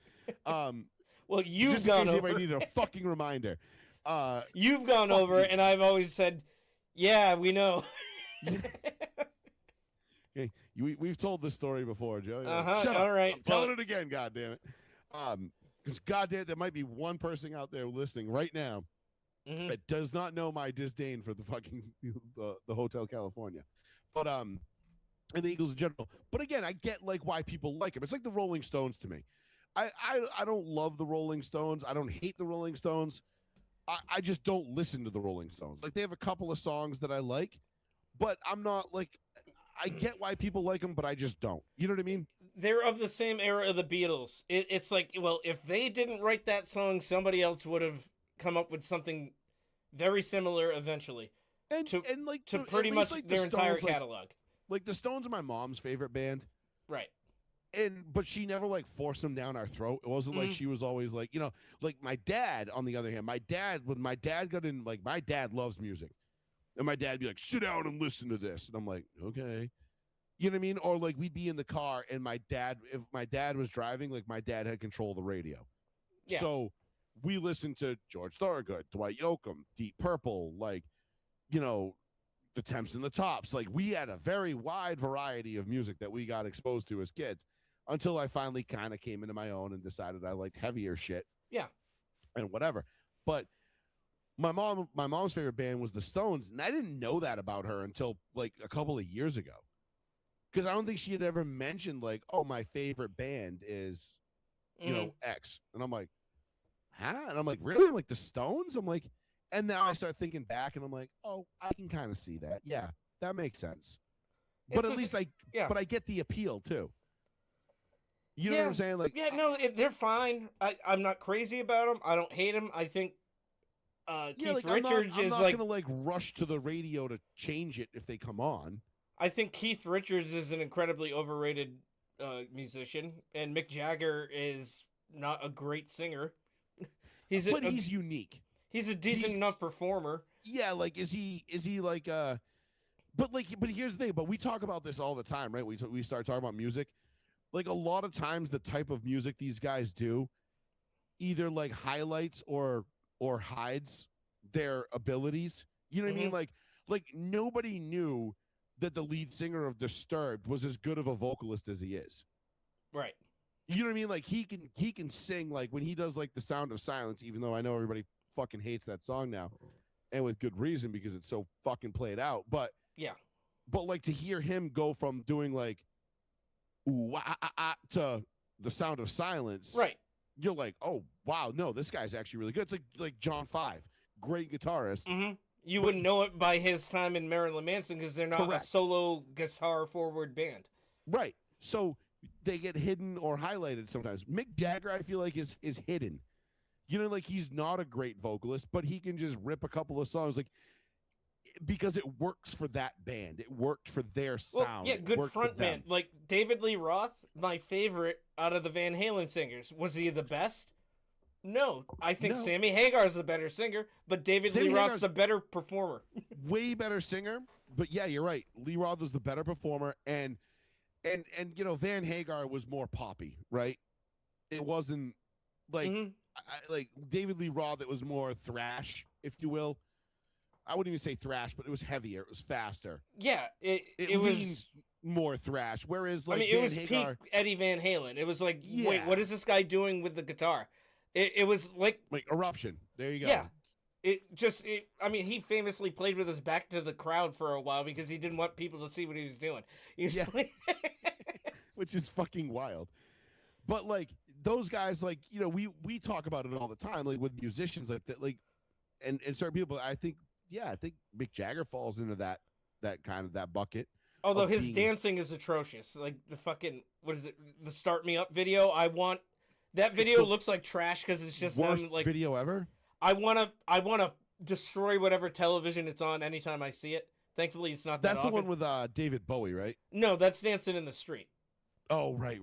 Well, you've gone over. I need a fucking reminder. You've gone over, and I've always said, "Yeah, we know." Hey, we've told this story before, Joe. Shut up. All right, I'm telling it again. God damn it. Because goddamn, there might be one person out there listening right now that does not know my disdain for the fucking the Hotel California. but and the Eagles in general. But again, I get like why people like them. It's like the Rolling Stones to me. I don't love the Rolling Stones. I don't hate the Rolling Stones. I just don't listen to the Rolling Stones. Like they have a couple of songs that I like, but I'm not like I get why people like them, but I just don't. You know what I mean? They're of the same era of the Beatles. It's like, well, if they didn't write that song, somebody else would have come up with something very similar eventually. And to like to at pretty least, much like, their the entire Stones, catalog. Like the Stones are my mom's favorite band. Right. But she never like forced them down our throat. It wasn't like she was always like, you know, like my dad, on the other hand, when my dad got in, like my dad loves music. And my dad'd be like, sit down and listen to this. And I'm like, okay. You know what I mean? Or like we'd be in the car and if my dad was driving, like my dad had control of the radio. Yeah. So we listened to George Thorogood, Dwight Yoakam, Deep Purple, like, you know, the Temps and the Tops. Like we had a very wide variety of music that we got exposed to as kids until I finally kind of came into my own and decided I liked heavier shit. Yeah. And whatever. But my mom's favorite band was the Stones, and I didn't know that about her until like a couple of years ago. Because I don't think she had ever mentioned like, oh, my favorite band is, you know, X. And I'm like, huh? And I'm like, really? I'm like, the Stones? I'm like, and now I start thinking back and I'm like, oh, I can kind of see that. Yeah, that makes sense. But at least but I get the appeal too. You know what I'm saying? Like, yeah, no, they're fine. I'm not crazy about them. I don't hate them. I think Keith Richards I'm is not like, gonna like rush to the radio to change it if they come on. I think Keith Richards is an incredibly overrated musician, and Mick Jagger is not a great singer. He's unique. He's a decent enough performer. Yeah, like is he like but here's the thing, but we talk about this all the time, right? We start talking about music. Like a lot of times the type of music these guys do either like highlights or hides their abilities. You know what I mean? Like nobody knew that the lead singer of Disturbed was as good of a vocalist as he is. Right. You know what I mean? Like he can sing, like when he does like The Sound of Silence, even though I know everybody fucking hates that song now, and with good reason because it's so fucking played out. But yeah. But like to hear him go from doing like ooh ah, ah, ah, to The Sound of Silence, right? You're like, oh wow, no, this guy's actually really good. It's like John Five, great guitarist. Mm-hmm. You wouldn't know it by his time in Marilyn Manson because they're not a solo guitar forward band. Right. So they get hidden or highlighted sometimes. Mick Jagger, I feel like, is hidden. You know, like he's not a great vocalist, but he can just rip a couple of songs like because it works for that band. It worked for their sound. Well, yeah, good front man. Like David Lee Roth, my favorite out of the Van Halen singers. Was he the best? No, I think Sammy Hagar's the better singer, but David Lee Roth's the better performer. Way better singer, but yeah, you're right. Lee Roth was the better performer, and you know Van Hagar was more poppy, right? It wasn't like like David Lee Roth. It was more thrash, if you will. I wouldn't even say thrash, but it was heavier. It was faster. Yeah, it was more thrash. Whereas, like, it was peak Eddie Van Halen. It was like, wait, what is this guy doing with the guitar? It was like Eruption. There you go. Yeah. He famously played with his back to the crowd for a while because he didn't want people to see what he was doing. Which is fucking wild. But like those guys, like, you know, we talk about it all the time, like with musicians like that, like and certain people. I think Mick Jagger falls into that kind of that bucket. Although his dancing is atrocious. Like the fucking the Start Me Up video. That video looks like trash because it's just worst them like video ever. I wanna destroy whatever television it's on anytime I see it. Thankfully, it's not that That's often. the one with David Bowie, right? No, that's Dancing in the Street. Oh, right.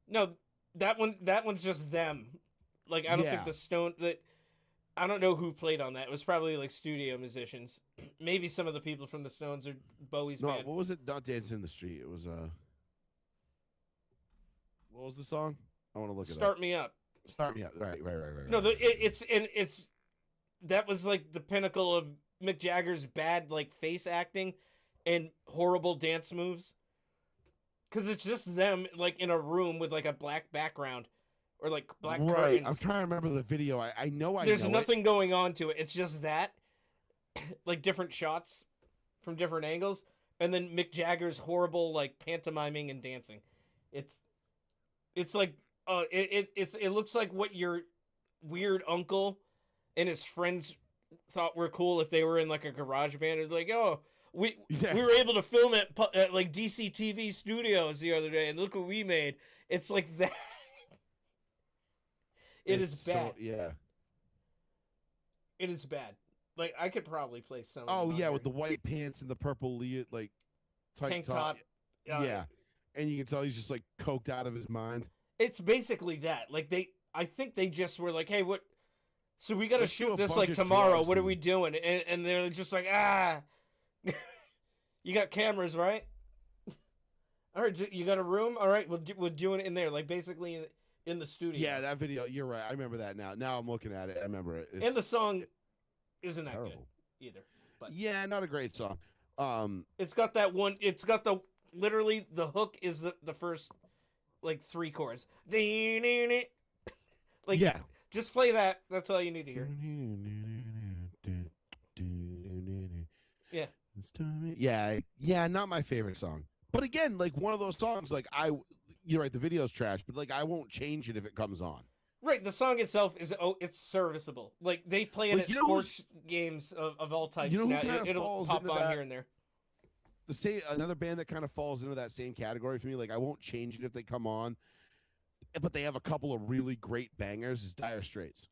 No, that one's just them. Like I don't think the Stone that I don't know who played on that. It was probably like studio musicians. Maybe some of the people from the Stones or Bowie's band. What was it? Not Dancing in the Street. It was what was the song? I want to look it up. Start Me Up. Start Me Up. Right. No, it's that was like the pinnacle of Mick Jagger's bad like face acting and horrible dance moves. Because it's just them like in a room with like a black background or like black curtains. I'm trying to remember the video. I know There's nothing going on to it. It's just that, like different shots from different angles. and then Mick Jagger's horrible like pantomiming and dancing. It's like it looks like what your weird uncle and his friends thought were cool if they were in like a garage band. It's like, oh, we were able to film at like DC TV studios the other day, and look what we made. It's like that. It is bad. Yeah. It is bad. Like I could probably play some. Oh yeah, with the white pants and the purple like tank top. Yeah, and you can tell he's just like coked out of his mind. It's basically that. Like I think they just were like, hey, what? So we got to shoot this like tomorrow. What are we doing? And they're just like, you got cameras, right? All right, you got a room? All right, we're doing it in there, like basically in the studio. Yeah, that video. You're right. I remember that now. Now I'm looking at it. I remember it. And the song isn't that good either. But yeah, not a great song. It's got that one. It's got literally the hook is the first like 3 chords. Like yeah. Just play that. That's all you need to hear. Yeah. Yeah, not my favorite song. But again, like one of those songs, like you're right, the video's trash, but like I won't change it if it comes on. Right, the song itself it's serviceable. Like they play it at sports games of all types now. It'll pop on here and there. Another band that kind of falls into that same category for me, like I won't change it if they come on, but they have a couple of really great bangers, is Dire Straits.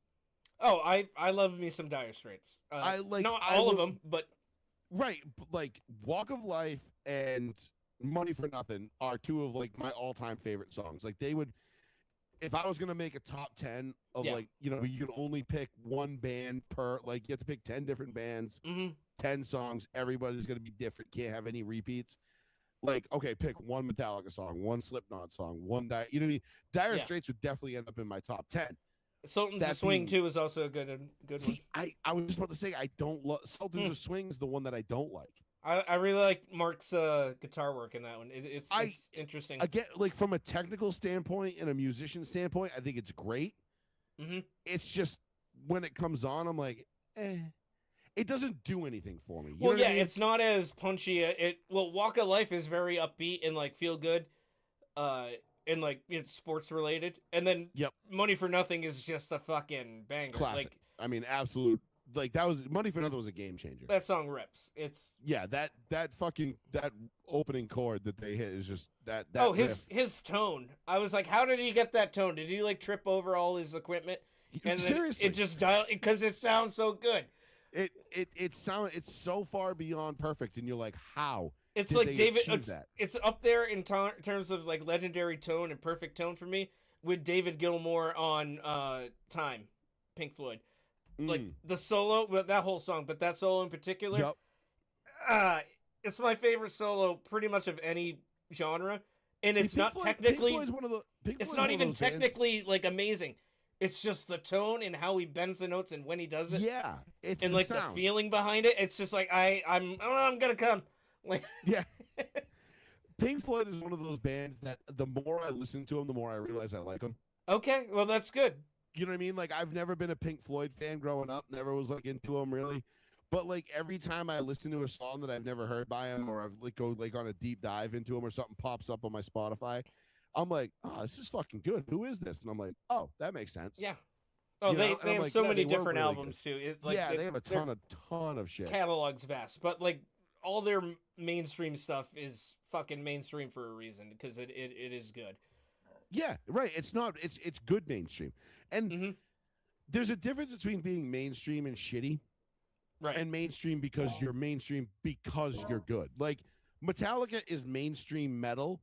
Oh, I love me some Dire Straits. Not all of them, but right, like Walk of Life and Money for Nothing are 2 of like my all-time favorite songs. Like they would, if I was gonna make a top 10 of like, you know, you can only pick one band per, like you have to pick 10 different bands, 10 songs. Everybody's gonna be different. Can't have any repeats. Like, okay, pick one Metallica song, one Slipknot song, one you know what I mean? Dire Straits would definitely end up in my top 10. Sultans of Swing too is also a good one. I was just about to say I don't love Sultans of Swing is the one that I don't like. I really like Mark's guitar work in that one. It's interesting. Again, like from a technical standpoint and a musician standpoint, I think it's great. It's just when it comes on, I'm like, it doesn't do anything for me. Well, yeah, I mean? It's not as punchy. Walk of Life is very upbeat and like feel good, and like it's sports related. And then Money for Nothing is just a fucking banger. Classic. Like, I mean, absolute. Like that was Money for Nothing was a game changer. That song rips. It's that opening chord that they hit is just that. His tone. I was like, how did he get that tone? Did he like trip over all his equipment? And seriously, it just dialed because it sounds so good. It's so far beyond perfect, and you're like, how? It's like David. It's up there in terms of like legendary tone and perfect tone for me with David Gilmour on Time, Pink Floyd. Like the solo, that whole song, but that solo in particular, it's my favorite solo pretty much of any genre, and it's not technically. It's not even technically like amazing. It's just the tone and how he bends the notes and when he does it. Yeah, it's and like the feeling behind it. It's just like I'm gonna come. Like yeah. Pink Floyd is one of those bands that the more I listen to them, the more I realize I like them. Okay, well that's good. You know what I mean? Like, I've never been a Pink Floyd fan growing up. Never was, like, into them, really. But, like, every time I listen to a song that I've never heard by him or I've, like, go, like, on a deep dive into him or something pops up on my Spotify, I'm like, oh, this is fucking good. Who is this? And I'm like, oh, that makes sense. Yeah. Oh, they have like, so many different albums, too. They have a ton of shit. Catalog's vast. But, like, all their mainstream stuff is fucking mainstream for a reason because it is good. Yeah, right. It's good mainstream. And there's a difference between being mainstream and shitty. Right. And mainstream because you're mainstream because you're good. Like Metallica is mainstream metal.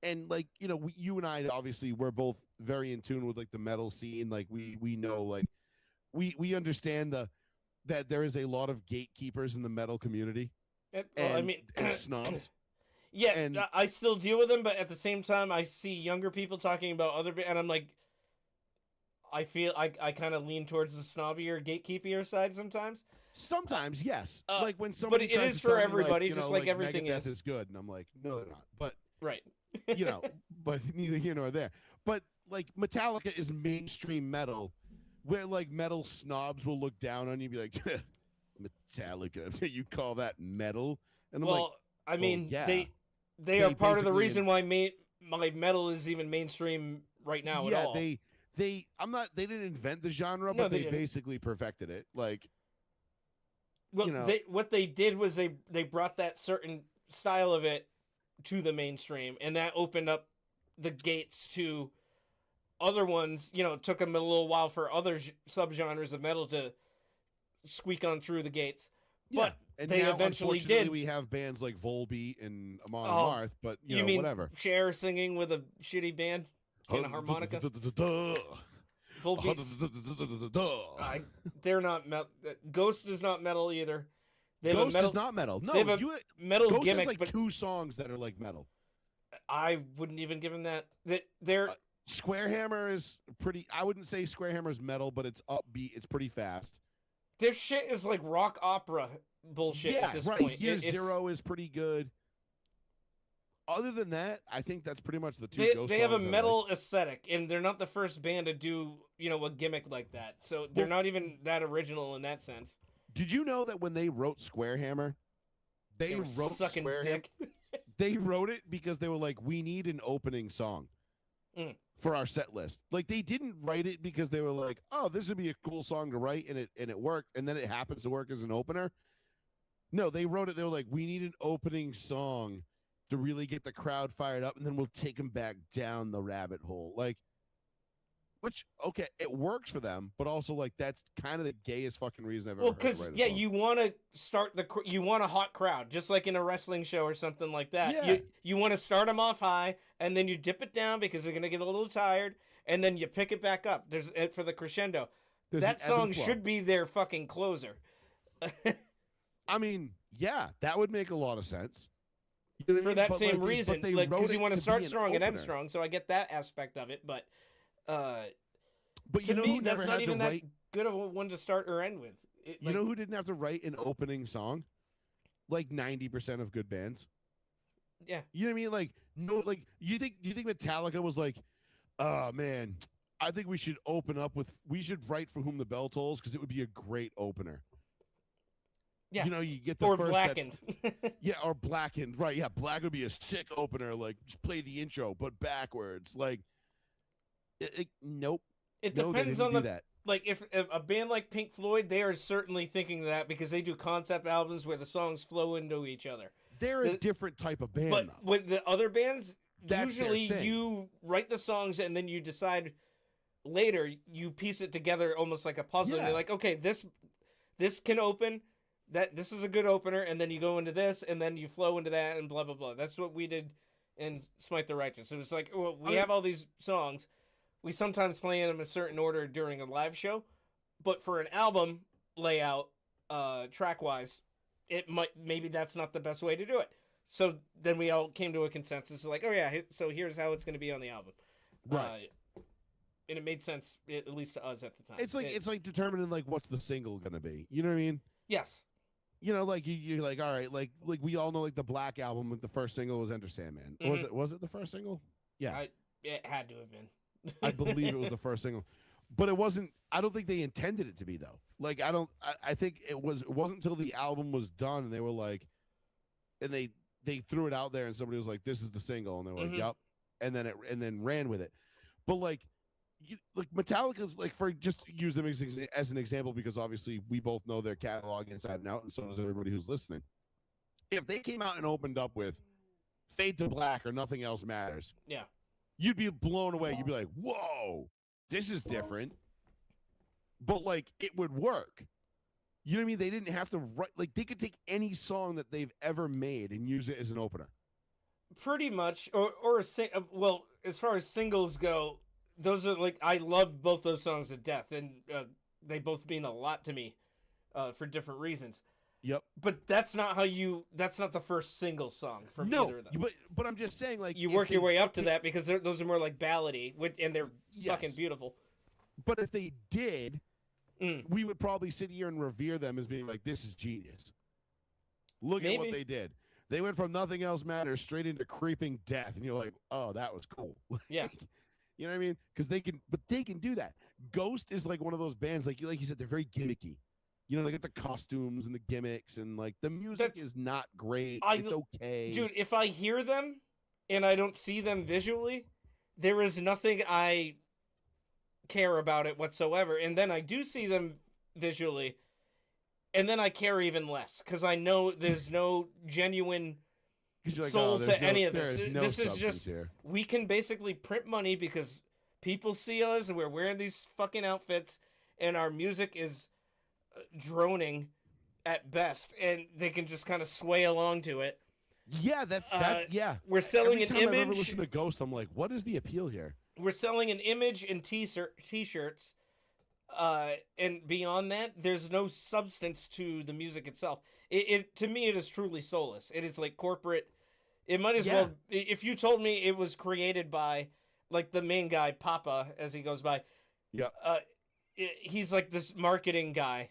And like, you know, you and I obviously we're both very in tune with like the metal scene. Like we know like we understand that there is a lot of gatekeepers in the metal community. And snobs. Yeah, and I still deal with them, but at the same time, I see younger people talking about other, and I'm like, I feel I kind of lean towards the snobbier, gatekeeper side sometimes. Sometimes, yes. Like when somebody, but it is for everybody, just like everything is good, and I'm like, no, they're not. But right, you know, but neither here nor there. But like Metallica is mainstream metal, where like metal snobs will look down on you and be like, Metallica, you call that metal? And I'm like, I mean, yeah. they are part of the basically reason why my metal is even mainstream right now at all. they didn't invent the genre, No, but they they didn't. basically perfected it. Like, Well, you know, what they did was they brought that certain style of it to the mainstream, and that opened up the gates to other ones. You know, it took them a little while for other subgenres of metal to squeak on through the gates, yeah. but And they now, eventually unfortunately, did. we have bands like Volbeat and Amon Oh, Amarth, but you know, mean whatever. Cher singing with a shitty band and a harmonica? Volbeat's they're not metal. Ghost is not metal either. They have Ghost a metal. is not metal. No, They have a you metal Ghost gimmick, has like but 2 songs that are like metal. I wouldn't even give them that. They're Squarehammer is pretty. I wouldn't say Squarehammer is metal, but it's upbeat. It's pretty fast. their shit is like rock opera bullshit Yeah, at this right. point. Year Zero is pretty good. Other than that, I think that's pretty much the 2 Ghost they have a songs I like. metal aesthetic, and they're not the first band to do a gimmick like that. So they're not even that original in that sense. Did you know that when they wrote Squarehammer, They were wrote sucking Squarehammer? dick. They wrote it because they were like, we need an opening song for our set list. Like, they didn't write it because they were like, oh, this would be a cool song to write, and it worked, and then it happens to work as an opener. No, they wrote it. They were like, we need an opening song to really get the crowd fired up, and then we'll take them back down the rabbit hole. Like, which, okay, it works for them, but also, like, that's kind of the gayest fucking reason I've ever heard to because write a song. you want to start you want a hot crowd, just like in a wrestling show or something like that. Yeah. You want to start them off high, and then you dip it down because they're gonna get a little tired, and then you pick it back up. There's for the crescendo. There's that an ebb and song flow. should be their fucking closer. I mean, yeah, that would make a lot of sense. You know what I For mean? that But, same like, reason, they like wrote because you it want to to start be an strong and end opener. strong. So I get that aspect of it, but But to you know me, who never that's not had to even write? that good of a one to start or end with. You know who didn't have to write an opening song? Like 90% of good bands. Yeah. You know what I mean? Like, no, like, you think Metallica was like, oh man, I think we should we should write For Whom the Bell Tolls because it would be a great opener. Yeah. You know, you get the Or first Blackened. yeah, or Blackened. Right, yeah, Black would be a sick opener. Like, just play the intro, but backwards. Like, nope. It No, they depends didn't on do the that. like if a band like Pink Floyd, they are certainly thinking that because they do concept albums where the songs flow into each other. They're a different type of band, But though. with the other bands, That's their usually thing. you write the songs and then you decide later, you piece it together almost like a puzzle. And Yeah. you're like, okay, this can open. This is a good opener, and then you go into this, and then you flow into that, and blah blah blah. That's what we did in Smite the Righteous. It was like, well, we have all these songs. We sometimes play them in a certain order during a live show, but for an album layout, track wise, maybe that's not the best way to do it. So then we all came to a consensus, like, oh yeah, so here's how it's going to be on the album, Right. and it made sense, at least to us at the time. It's like determining like what's the single gonna be. You know what I mean? Yes. You know, like you're like, all right, like we all know like the Black Album, like the first single was Enter Sandman. Mhm. Was it the first single? Yeah. It had to have been. I believe it was the first single. But it wasn't. I don't think they intended it to be though. Like I think it wasn't until the album was done and they were like, and they threw it out there and somebody was like, this is the single, and they were like, Mhm. yep, and then ran with it. But like Metallica's, like, for just use them as an example because obviously we both know their catalog inside and out, and so does everybody who's listening. If they came out and opened up with Fade to Black or Nothing Else Matters, Yeah. you'd be blown away. You'd be like, whoa, this is different. But like it would work. You know what I mean? They didn't have to write, like, they could take any song that they've ever made and use it as an opener. Pretty much, or well, as far as singles go, those are like, I love both those songs to death, and they both mean a lot to me, for different reasons. Yep. But that's not the first single song from either of them. But I'm just saying, like, You if work your they way up to did- that because those are more like ballady, and they're fucking Yes. beautiful. But if they did, Mm. we would probably sit here and revere them as being like, this is genius. Look at what Maybe. they did. They went from Nothing Else Matters straight into Creeping Death, and you're like, oh, that was cool. Yeah. You know what I mean? Because they can do that. Ghost is like one of those bands, like you said, they're very gimmicky. You know, they get the costumes and the gimmicks, and like the music That's is not great. I It's okay. dude, if I hear them and I don't see them visually, there is nothing I care about it whatsoever. And then I do see them visually, and then I care even less because I know there's no genuine 'Cause you're like, soul oh, to any of there's this. no This is substance just here. we can basically print money because people see us and we're wearing these fucking outfits and our music is droning at best and they can just kind of sway along to it. Yeah, that's yeah. We're selling Every an time I've ever image. listened to Ghost, I'm like, what is the appeal here? We're selling an image and t-shirts. And beyond that, there's no substance to the music itself. It to me, it is truly soulless. It is like corporate. It might as well. If you told me it was created by, like the main guy, Papa, as he goes by. Yeah. He's like this marketing guy.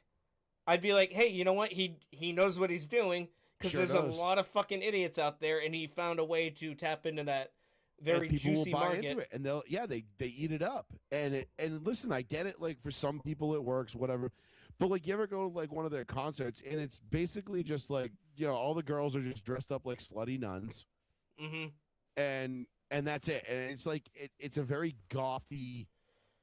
I'd be like, hey, you know what? He knows what he's doing because Sure there's does. a lot of fucking idiots out there, and he found a way to tap into that very and people juicy will buy market. into it, and they eat it up. And listen, I get it. Like for some people, it works, whatever. But like, you ever go to like one of their concerts, and it's basically just like, you know, all the girls are just dressed up like slutty nuns, Mm-hmm. and that's it. And it's like it's a very gothy,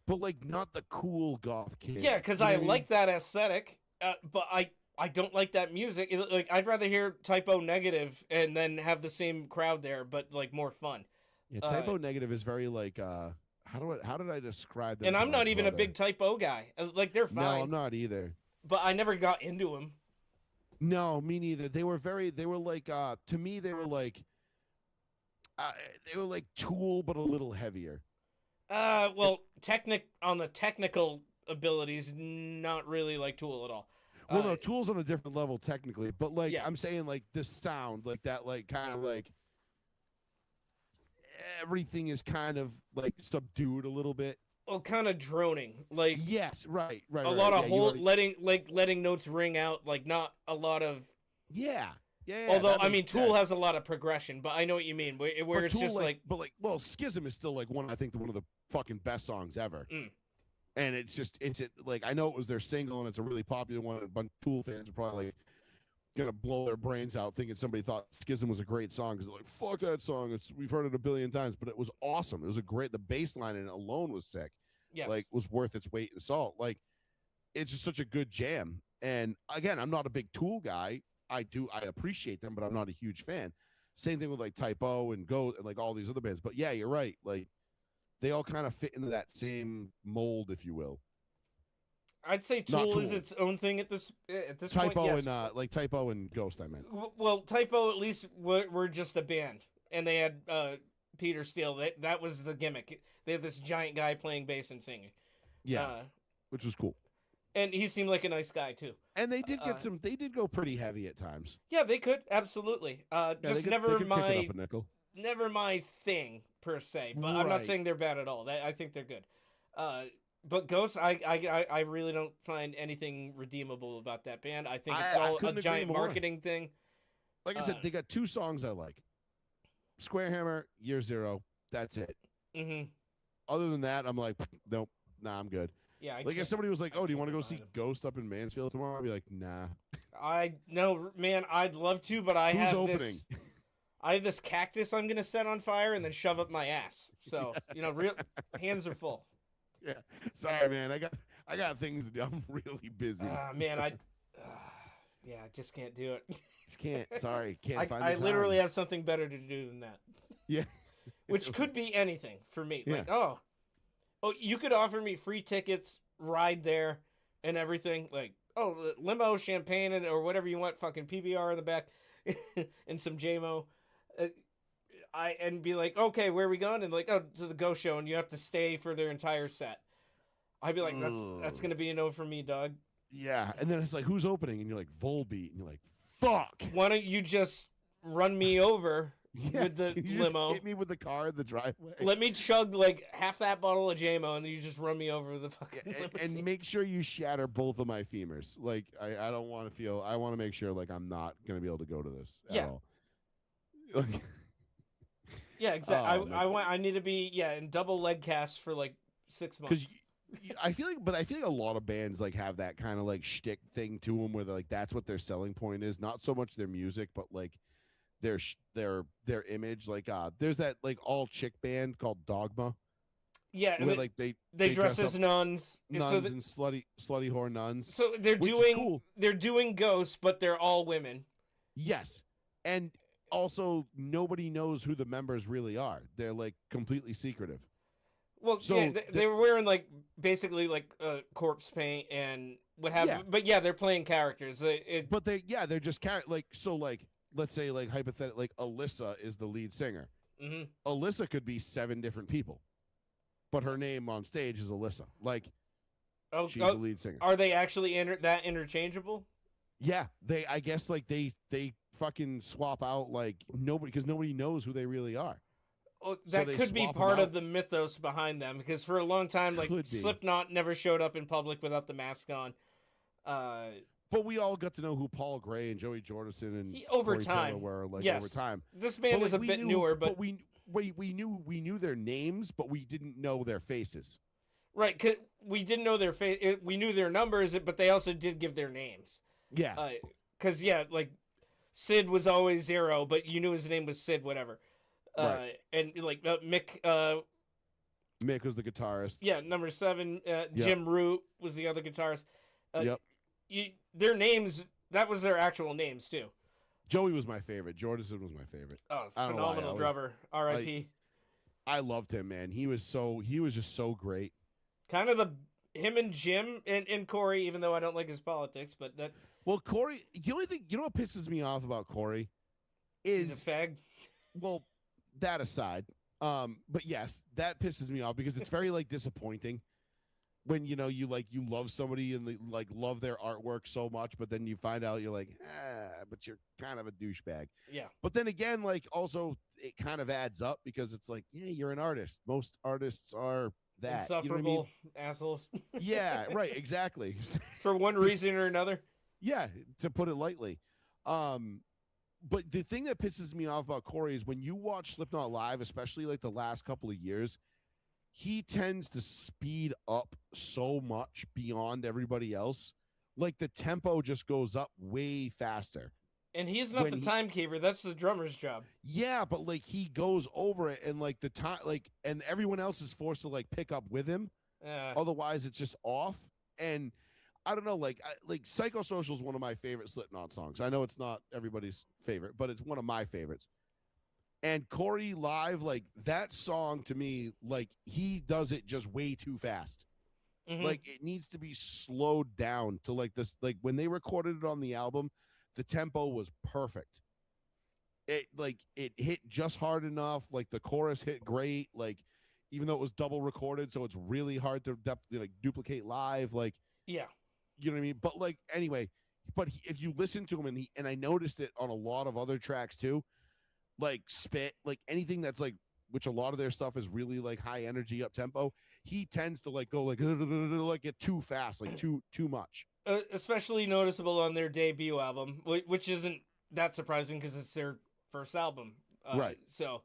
but like not the cool goth kid. Yeah, because You know I what mean? like that aesthetic, but I don't like that music. Like I'd rather hear Typo Negative and then have the same crowd there, but like more fun. Yeah, Typo Negative is very like how did I describe them? And to I'm my not even a brother? big Typo guy. Like they're No, fine, I'm not either. but I never got into them. No, me neither. They were like to me they were like Tool but a little heavier. Well, on the technical abilities, not really like Tool at all. Well, no, Tool's on a different level technically, but like Yeah. I'm saying like the sound, like that, like kind of like everything is kind of like subdued a little bit. Well, kind of droning, like Yes, right. a lot of yeah, you already- letting notes ring out, like not a lot of. Yeah. Although that I mean, makes Tool sense. has a lot of progression, but I know what you mean. Where But it's Tool, just like but like, well, Schism is still like one of the fucking best songs ever. Mm. And it's like, I know it was their single and it's a really popular one. And a bunch of Tool fans are probably like gonna blow their brains out thinking somebody thought Schism was a great song because they're like, fuck that song. We've heard it a billion times, but it was awesome. It was the bass line in it alone was sick. yes, Like was worth its weight in salt. Like it's just such a good jam. And again, I'm not a big Tool guy. I appreciate them, but I'm not a huge fan. Same thing with like Typo and Go and like all these other bands. But yeah, you're right. Like they all kind of fit into that same mold, if you will. I'd say Not Tool is Tool. its own thing at this point. Typo Yes. and like Typo and Ghost, I meant. Well, Typo at least were just a band, and they had Peter Steele. That was the gimmick. They had this giant guy playing bass and singing. Yeah, which was cool. And he seemed like a nice guy too. And they did get some. They did go pretty heavy at times. Yeah, they could absolutely. Yeah, Just they never could kick it my up a nickel. never my thing per se. But I'm not Right. saying they're bad at all. I think they're good. But Ghost, I really don't find anything redeemable about that band. I think it's I all a couldn't agree giant more. marketing thing. Like I said, they got two songs I like. Square Hammer, Year Zero. That's it. Mm-hmm. Other than that, I'm like, nope, nah, I'm good. Yeah, Like if somebody was like, I "Oh, do you can't want to go get see behind Ghost up in Mansfield tomorrow?" I'd be like, "Nah." I no man, I'd love to, but I Who's have opening? this. I have this cactus I'm gonna set on fire and then shove up my ass. So real hands are full. Yeah, sorry, man. I got things to do. I'm really busy. Man, yeah, I just can't do it. Just can't. Sorry, can't find. I the literally time. have something better to do than that. Yeah. Which It could was- be anything for me. Yeah. Like, oh, you could offer me free tickets, ride there, and everything. Like, oh, limo, champagne, or whatever you want. Fucking PBR in the back, and some JMO. And be like, okay, where are we going? And like, oh, to the Go Show, and you have to stay for their entire set. I'd be like, that's gonna be a no for me, dog. Yeah, and then it's like, who's opening? And you're like, Volbeat, and you're like, fuck. Why don't you just run me over Yeah, with the can you just limo? hit me with the car in the driveway. Let me chug like half that bottle of JMO, and then you just run me over with the fucking and limousine. make sure you shatter both of my femurs. Like I don't want to feel. I want to make sure like I'm not gonna be able to go to this at Yeah. all. Like, Yeah, exactly. Oh, man. I need to be in double leg cast for like 6 months. because I feel like a lot of bands like have that kind of like shtick thing to them, where like that's what their selling point is. Not so much their music, but like their image. Like there's that like all chick band called Dogma, Yeah, and where like they dress as up nuns. nuns and slutty whore nuns. So they're which is doing cool. they're doing ghosts, but they're all women. Yes, and also nobody knows who the members really are. They're like completely secretive. Well, So yeah, they were wearing like basically like corpse paint and what have. Yeah. But yeah, they're playing characters. But they're just like so like let's say like hypothetically like Alyssa is the lead singer. Mhm. Alyssa could be 7 different people, but her name on stage is Alyssa. Like she's the lead singer. Are they actually that interchangeable? Yeah, I guess like they fucking swap out like nobody because nobody knows who they really are. Oh, So that they could be swap 'em part out? of the mythos behind them, because for a long time, like Could be. Slipknot never showed up in public without the mask on. But we all got to know who Paul Gray and Joey Jordison and Over Corey Taylor time. were like Yes. over time. This band But, is like, a we bit knew- newer, but we knew their names, but we didn't know their faces. right, 'cause we didn't know their face. We knew their numbers, but they also did give their names. Yeah, Because yeah, like Sid was always 0, but you knew his name was Sid, whatever. Right. And like Mick, Mick was the guitarist. yeah, number 7. Jim Root was the other guitarist. Yep. Their names, that was their actual names too. Joey was my favorite. Jordison was my favorite. Oh, I don't know why, I phenomenal was- drummer. R.I.P. I loved him, man. He was just so great. Kind of him and Jim and Corey, even though I don't like his politics, but that Well, Corey, the only thing what pisses me off about Corey he's is a fag. well, that aside, but yes, that pisses me off because it's very like disappointing when you love somebody and they, like love their artwork so much, but then you find out you're like, but you're kind of a douchebag. Yeah. But then again, like also it kind of adds up because it's like, yeah, you're an artist. Most artists are that. You know what I Insufferable assholes. mean? Yeah, right, exactly. For one reason or another. Yeah, to put it lightly. But the thing that pisses me off about Corey is when you watch Slipknot live, especially like the last couple of years, he tends to speed up so much beyond everybody else. Like the tempo just goes up way faster. And he's not the timekeeper. That's the drummer's job. Yeah, but like he goes over it and like the time and everyone else is forced to like pick up with him. Otherwise it's just off. And I don't know, like Psychosocial is one of my favorite Slipknot songs. I know it's not everybody's favorite, but it's one of my favorites. And Corey live, like that song to me, like he does it just way too fast. Mhm. Like it needs to be slowed down to like this. Like when they recorded it on the album, the tempo was perfect. It hit just hard enough. Like the chorus hit great. Like even though it was double recorded, so it's really hard to duplicate live. Like Yeah. you know what I mean? But like anyway, if you listen to him and I noticed it on a lot of other tracks too, like Spit, like anything that's like, which a lot of their stuff is really like high energy up tempo. He tends to like go like get too fast, like too much. Especially noticeable on their debut album, which isn't that surprising because it's their first album. Right. So,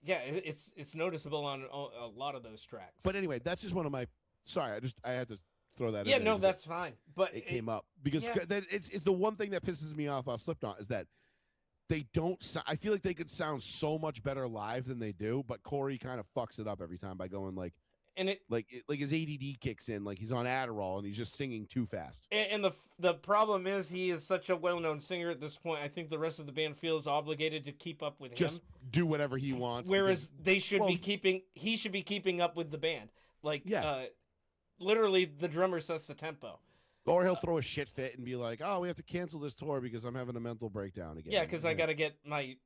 yeah, it's noticeable on a lot of those tracks. But anyway, that's just one of my. Sorry, I had to throw that. Yeah, in there no, because that's fine. But it came up because yeah. it's the one thing that pisses me off about Slipknot is that they don't. I feel like they could sound so much better live than they do, but Corey kind of fucks it up every time by going like. And like his ADD kicks in, like he's on Adderall and he's just singing too fast. And the problem is he is such a well-known singer at this point. I think the rest of the band feels obligated to keep up with Just him. do whatever he wants. Whereas he should well, be keeping up with the band. Like, Yeah. literally the drummer sets the tempo. Or he'll throw a shit fit and be like, "Oh, we have to cancel this tour because I'm having a mental breakdown again." Yeah, because I got to get my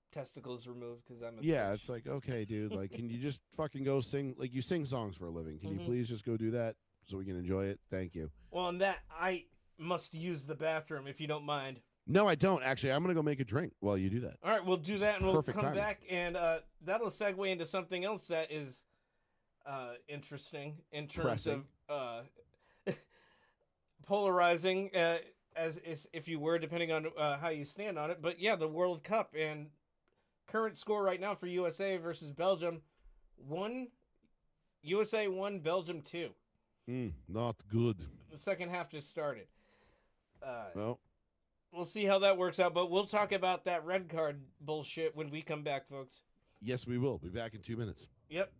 testicles removed because I'm a Yeah, bitch. it's like, okay, dude, like, can you just fucking go sing? Like, you sing songs for a living. Can you Mhm. please just go do that so we can enjoy it? Thank you. Well, on that, I must use the bathroom if you don't mind. No, I don't. Actually, I'm going to go make a drink while you do that. All right, we'll do that, and we'll perfect come timing. back, and that'll segue into something else that is interesting in terms Pressing. of polarizing, as if you were, depending on how you stand on it. But yeah, the World Cup and current score right now for USA versus Belgium, 1 USA 1, Belgium 2. Not good. The second half just started. No. We'll see how that works out, but we'll talk about that red card bullshit when we come back, folks. Yes, we will. Be back in 2 minutes. Yep.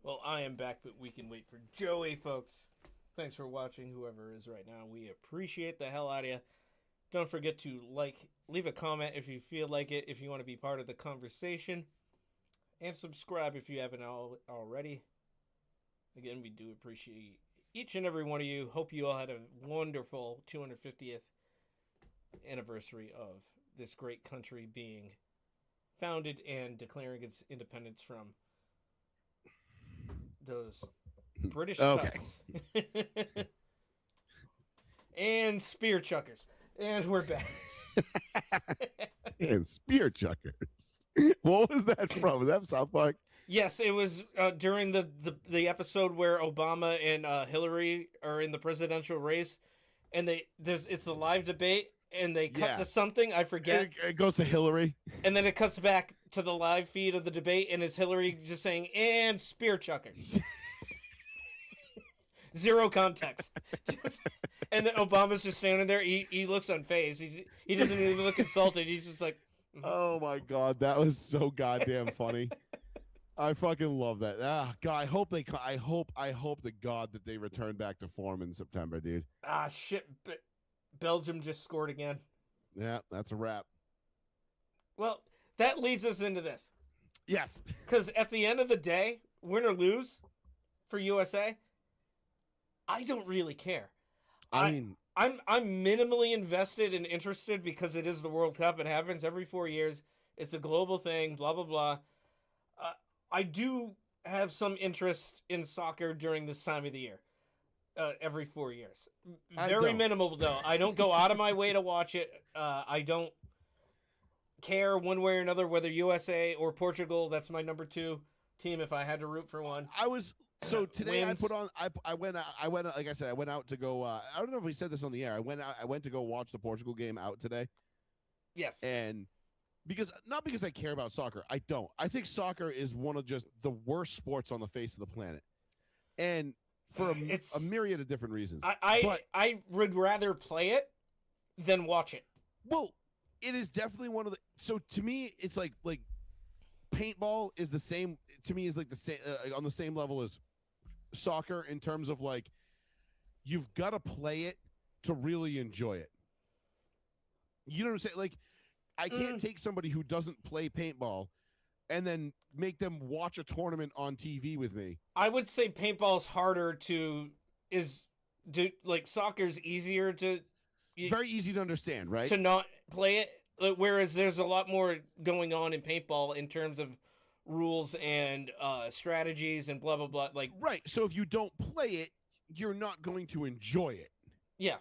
Well, I am back, but we can wait for Joey, folks. Thanks for watching, whoever is right now. We appreciate the hell out of you. Don't forget to leave a comment if you feel like it, if you want to be part of the conversation, and subscribe if you haven't already. Again, we do appreciate each and every one of you. Hope you all had a wonderful 250th anniversary of this great country being founded and declaring its independence from those British cucks. And spear chuckers. And we're back. And spear chuckers. What was that from? Was that from South Park? Yes, it was during the episode where Obama and Hillary are in the presidential race, and it's the live debate, and they cut to something I forget. It goes to Hillary, and then it cuts back to the live feed of the debate, and it's Hillary just saying "and spear chuckers." Zero context. And then Obama's just standing there. He looks unfazed. He doesn't even look insulted. He's just like, oh my God, that was so goddamn funny. I fucking love that. God, I hope to God that they return back to form in September, dude. Ah, shit. Belgium just scored again. Yeah, that's a wrap. Well, that leads us into this. Yes. Because at the end of the day, win or lose for USA, I don't really care. I mean, I'm minimally invested and interested because it is the World Cup. It happens every 4 years. It's a global thing. Blah blah blah. I do have some interest in soccer during this time of the year. Every 4 years. Very minimal though. I don't go out of my way to watch it. I don't care one way or another whether USA or Portugal. That's my number 2 team if I had to root for one. So today Wins. I went out, like I said, I went out to go I don't know if we said this on the air. I went to go watch the Portugal game out today. Yes. And not because I care about soccer. I don't. I think soccer is one of just the worst sports on the face of the planet. And for a myriad of different reasons. I would rather play it than watch it. Well, it is definitely one of the. So to me, it's like paintball is the same. To me, is like the same on the same level as soccer in terms of like you've got to play it to really enjoy it. You know what I'm saying? Like I can't take somebody who doesn't play paintball and then make them watch a tournament on TV with me. I would say paintball's harder like soccer's easier to. Very easy to understand, right? To not play it, whereas there's a lot more going on in paintball in terms of rules and strategies and blah blah blah. Like right. So if you don't play it, you're not going to enjoy it. Yeah.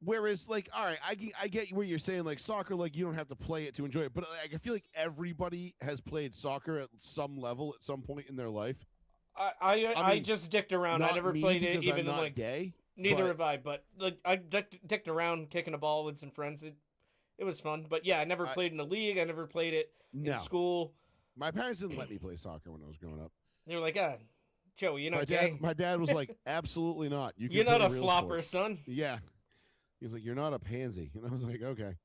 Whereas, like, all right, I get what you're saying. Like soccer, like you don't have to play it to enjoy it, but like, I feel like everybody has played soccer at some level at some point in their life. I just dicked around. I never played it, even I'm not like gay. Neither have I, but like I dicked around kicking a ball with some friends. It was fun, but yeah, I never played in a league. I never played it in school. My parents didn't let me play soccer when I was growing up. They were like, Joey, you're not gay. My dad was like, absolutely not. You're not a flopper, son. Yeah. He's like, you're not a pansy. And I was like, okay.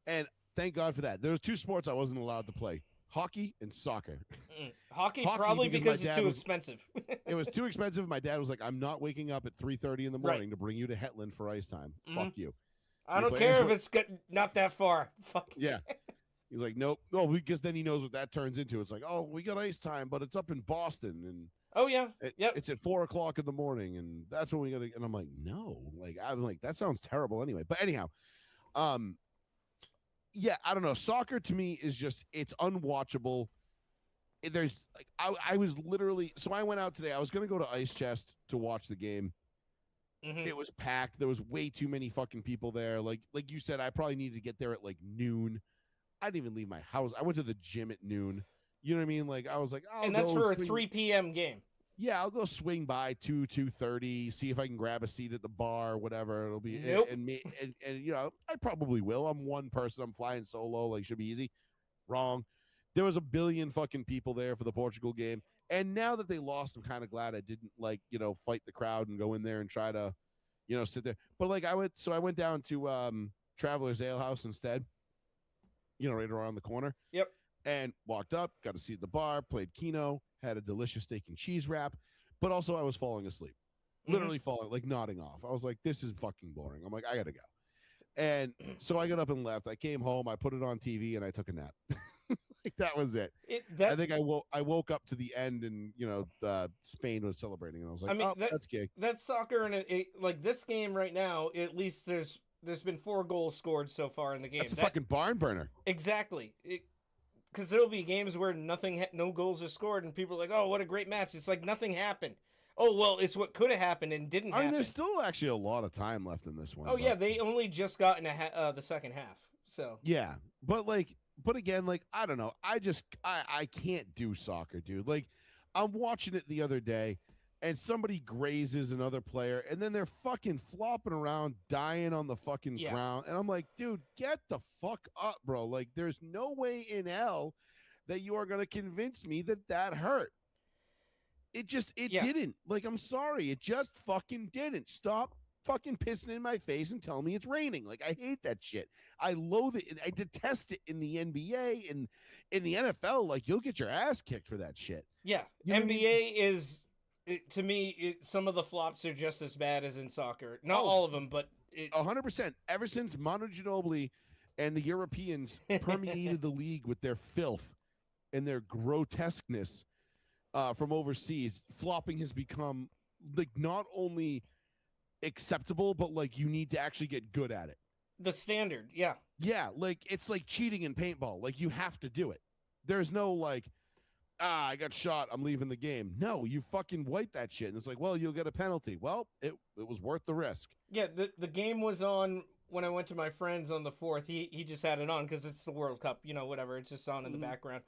And thank God for that. There was 2 sports I wasn't allowed to play. Hockey and soccer. Hockey probably because it's too expensive. It was too expensive. My dad was like, I'm not waking up at 3:30 in the morning to bring you to Hetland for ice time. Fuck you. I don't care if it's not that far. Fuck. Yeah. He's like, nope. No, because then he knows what that turns into. It's like, oh, we got ice time, but it's up in Boston. And oh, yeah. It's at 4:00 in the morning. And that's when we got to. And I'm like, no. Like, I'm like, that sounds terrible anyway. But anyhow, yeah, I don't know. Soccer to me is just, it's unwatchable. There's like, I was literally, so I went out today. I was going to go to Ice Chest to watch the game. Mm-hmm. It was packed. There was way too many fucking people there. Like you said, I probably needed to get there at like noon. I didn't even leave my house. I went to the gym at noon. You know what I mean? Like I was like, and that's for a 3 p.m. game. Yeah, I'll go swing by 2:30, see if I can grab a seat at the bar, whatever it'll be. Nope. And you know, I probably will. I'm one person. I'm flying solo. Like, should be easy. Wrong. There was a billion fucking people there for the Portugal game. And now that they lost, I'm kind of glad I didn't fight the crowd and go in there and try to, sit there. But like I went down to Traveler's Ale House instead. Right around the corner. Yep. And walked up, got a seat at the bar, played Keno, had a delicious steak and cheese wrap, but also I was falling asleep. Literally falling, like nodding off. I was like, this is fucking boring. I'm like, I gotta go. And so I got up and left. I came home, I put it on TV, and I took a nap. Like that was it. I think I woke up to the end, and Spain was celebrating, and I was like, that's gay. That's soccer, and like this game right now, at least there's been 4 goals scored so far in the game. That's a fucking barn burner. Exactly. Because there'll be games where no goals are scored, and people are like, "Oh, what a great match!" It's like nothing happened. Oh well, it's what could have happened and didn't happen. I mean, there's still actually a lot of time left in this one. Oh yeah, they only just got in the second half. So yeah, but again, like I don't know. I can't do soccer, dude. Like I'm watching it the other day, and somebody grazes another player, and then they're fucking flopping around, dying on the fucking ground. And I'm like, dude, get the fuck up, bro. Like, there's no way in hell that you are going to convince me that hurt. It didn't. Like, I'm sorry. It just fucking didn't. Stop fucking pissing in my face and telling me it's raining. Like, I hate that shit. I loathe it. I detest it in the NBA and in the NFL. Like, you'll get your ass kicked for that shit. Yeah, You know what I mean? NBA is to me some of the flops are just as bad as in soccer. Not Oh, all of them, but 100%. Ever since Manu Ginobili and the Europeans permeated the league with their filth and their grotesqueness from overseas, flopping has become like not only acceptable, but like you need to actually get good at it. the standard. Yeah, Yeah, like it's like cheating in paintball. Like you have to do it. There's no like, I got shot, I'm leaving the game. No, you fucking wipe that shit. And it's like, well, you'll get a penalty. Well, it was worth the risk. yeah. The game was on when I went to my friend's on the 4th. He just had it on because it's the World Cup. You know, whatever. It's just on in the background.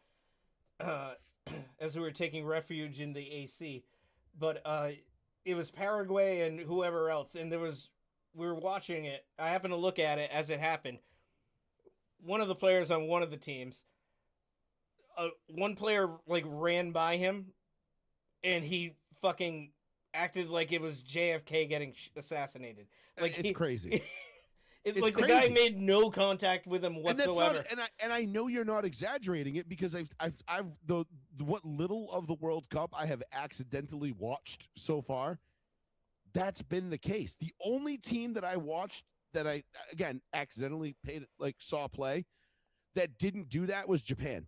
As we were taking refuge in the AC, but it was Paraguay and whoever else, and we were watching it. I happened to look at it as it happened. One of the players on one of the teams, one player like ran by him, and he fucking acted like it was JFK getting assassanated. Like It's crazy. It's like the crazy. guy made no contact with him And that's whatsoever. not, and I know you're not exaggerating it because I've the what little of the World Cup I have accidentally watched so far, that's been the case. The only team that I watched that I again accidentally saw play that didn't do that was Japan.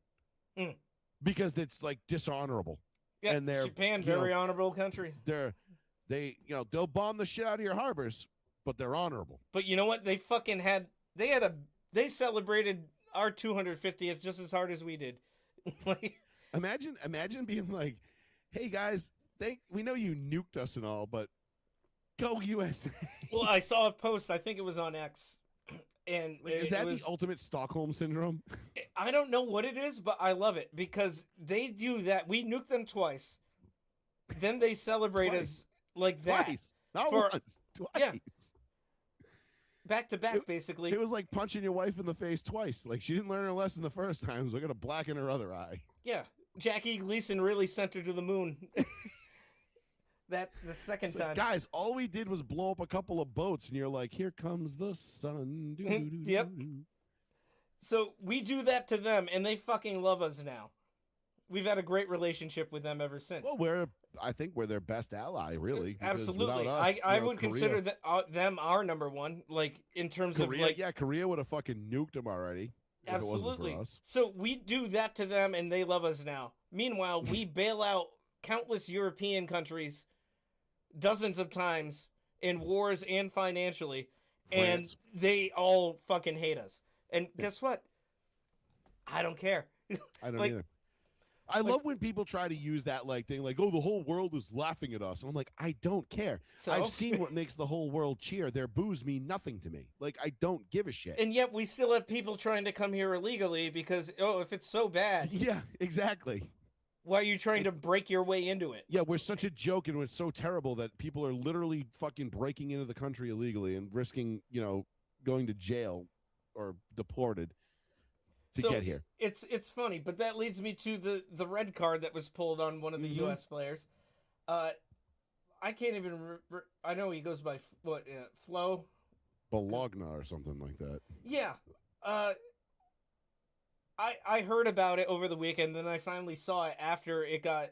Mm. Because it's like dishonorable. Yeah, and they're Japan, you know, very honorable country. They'll bomb the shit out of your harbors, but they're honorable. But you know what? They celebrated our 250th just as hard as we did. Like, Imagine being like, "Hey guys, we know you nuked us and all, but go USA." well, I saw a post. I think it was on X, and Is that it was, the ultimate Stockholm syndrome? I don't know what it is, but I love it because they do that. We nuked them twice, then they celebrate Twice. us like that, Twice, not For- once, twice. yeah. back to back, basically. It was like punching your wife in the face twice. Like she didn't learn her lesson the first time, so we're gonna blacken her other eye. Yeah, Jackie Gleason really sent her to the moon. The second It's like, time. guys, all we did was blow up a couple of boats, and you're like, "Here comes the sun." Yep. So we do that to them, and they fucking love us now. We've had a great relationship with them ever since. Well, I think we're their best ally, really. because Absolutely, without us, I you know, would Korea- consider them our number one, like in terms Korea. of like Yeah, Korea would have fucking nuked them already. if it wasn't for absolutely. us. So we do that to them, and they love us now. Meanwhile, we bail out countless European countries dozens of times in wars and financially, France. and they all fucking hate us. And guess what? I don't care. I don't like- either. I love when people try to use that like thing, like, "Oh, the whole world is laughing at us," and I'm like, I don't care. So I've seen what makes the whole world cheer. Their boos mean nothing to me. Like, I don't give a shit. and yet we still have people trying to come here illegally because if it's so bad, Yeah, exactly. why are you trying to break your way into it? Yeah, we're such a joke and we're so terrible that people are literally fucking breaking into the country illegally and risking, going to jail or deported to So, get here. It's funny, but that leads me to the red card that was pulled on one of the Mhm. U.S. players. I can't even. I know he goes by Flo. Bologna or something like that. Yeah. I heard about it over the weekend, then I finally saw it after it got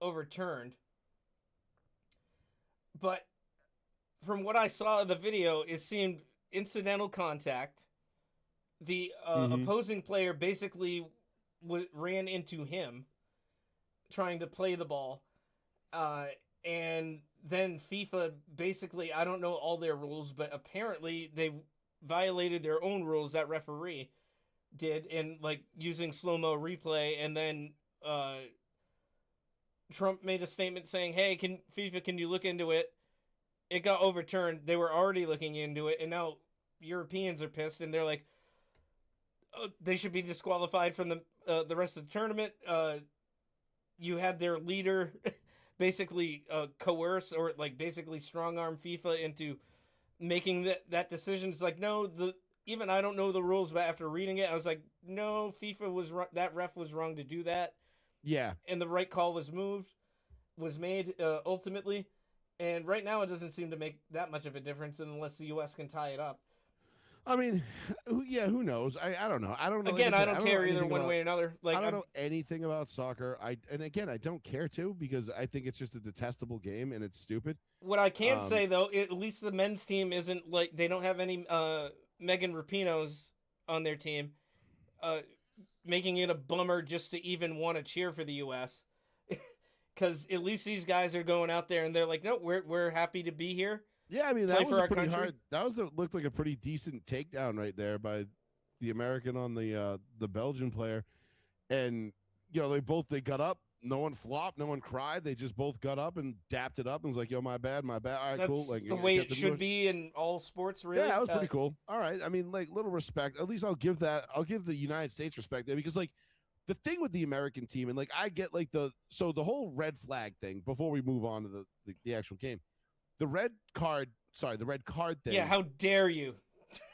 overturned. But from what I saw of the video, it seemed incidental contact. The Mhm. opposing player basically ran into him trying to play the ball. And then FIFA basically, I don't know all their rules, but apparently they violated their own rules, that referee did, in like using slow-mo replay. And then Trump made a statement saying, "Hey, FIFA, can you look into it?" It got overturned. They were already looking into it, and now Europeans are pissed, and they're like, they should be disqualified from the rest of the tournament. You had their leader basically coerce or like basically strong arm FIFA into making that decision. It's like, no, even I don't know the rules, but after reading it, I was like, no, FIFA was that ref was wrong to do that, Yeah. and the right call was made ultimately. And right now, it doesn't seem to make that much of a difference unless the U.S. can tie it up. I mean, yeah, who knows? I don't know. I don't know. Again, like I I said, don't I don't know care either anything one about, way or another. Like, I don't know anything about soccer. And again, I don't care to because I think it's just a detestable game and it's stupid. what I can say though, at least the men's team isn't like they don't have any Megan Rapinos on their team, uh, making it a bummer just to even want to cheer for the U.S. Because at least these guys are going out there and they're like, no, we're happy to be here. Yeah, I mean Play that for was a our pretty country. hard. Looked like a pretty decent takedown right there by the American on the Belgian player, and they got up. No one flopped. No one cried. They just both got up and dapped it up and was like, "Yo, my bad, my bad." All right, That's cool. Like the way it should be in all sports, really. Yeah, that was pretty cool. All right, I mean, like little respect. At least I'll give the United States respect there because like the thing with the American team and like I get like the whole red flag thing before we move on to the actual game. The red card thing. Yeah, how dare you?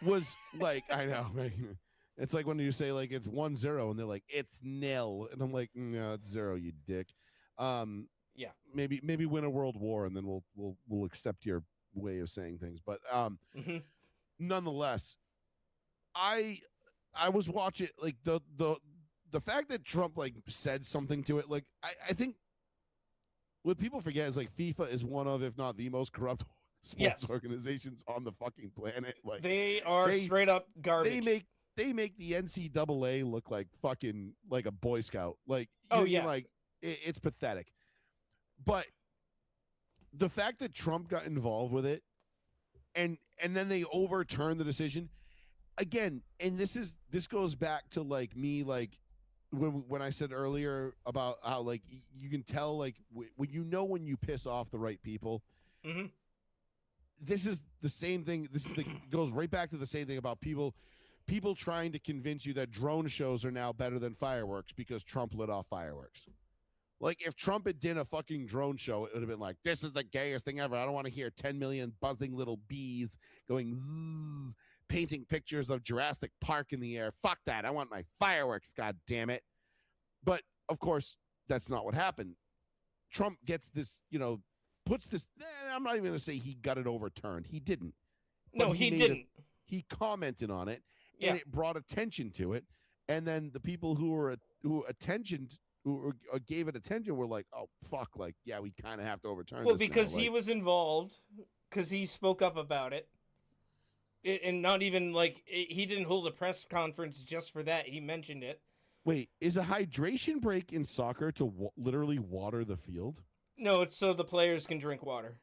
Was like I know, right? It's like when you say like it's 1-0 and they're like it's 0, and I'm like no, it's 0, you dick. Yeah, maybe win a world war and then we'll accept your way of saying things. But nonetheless, I was watching like the fact that Trump like said something to it. Like I think what people forget is like FIFA is one of, if not the most corrupt sports organizations on the fucking planet. Like they are straight up garbage. They make the NCAA look like fucking like a Boy Scout. Like like it's pathetic. But the fact that Trump got involved with it and then they overturned the decision again, and this goes back to like me like when I said earlier about how like you can tell like when you piss off the right people. Mm-hmm. This is the same thing. Goes right back to the same thing about people trying to convince you that drone shows are now better than fireworks because Trump lit off fireworks. Like if Trump had done a fucking drone show, it would have been like, this is the gayest thing ever. I don't want to hear 10 million buzzing little bees going zzz, painting pictures of Jurassic Park in the air. Fuck that. I want my fireworks, god damn it. But of course, that's not what happened. Trump gets this, puts this, I'm not even going to say he got it overturned. He didn't. No, he didn't. He commented on it, and it brought attention to it. And then the people who gave it attention were like, oh, fuck, like, yeah, we kind of have to overturn this. Well, because he was involved, because he spoke up about it. And not even, like, he didn't hold a press conference just for that. He mentioned it. Wait, is a hydration break in soccer to literally water the field? No, it's so the players can drink water.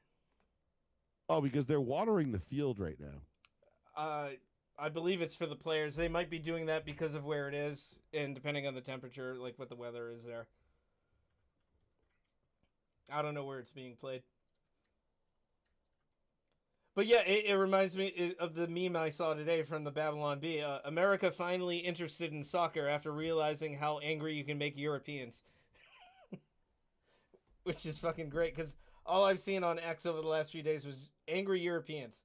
Oh, because they're watering the field right now. I believe it's for the players. They might be doing that because of where it is, and depending on the temperature, like what the weather is there. I don't know where it's being played. But yeah, it reminds me of the meme I saw today from the Babylon Bee. America finally interested in soccer after realizing how angry you can make Europeans. Which is fucking great, because all I've seen on X over the last few days was angry Europeans.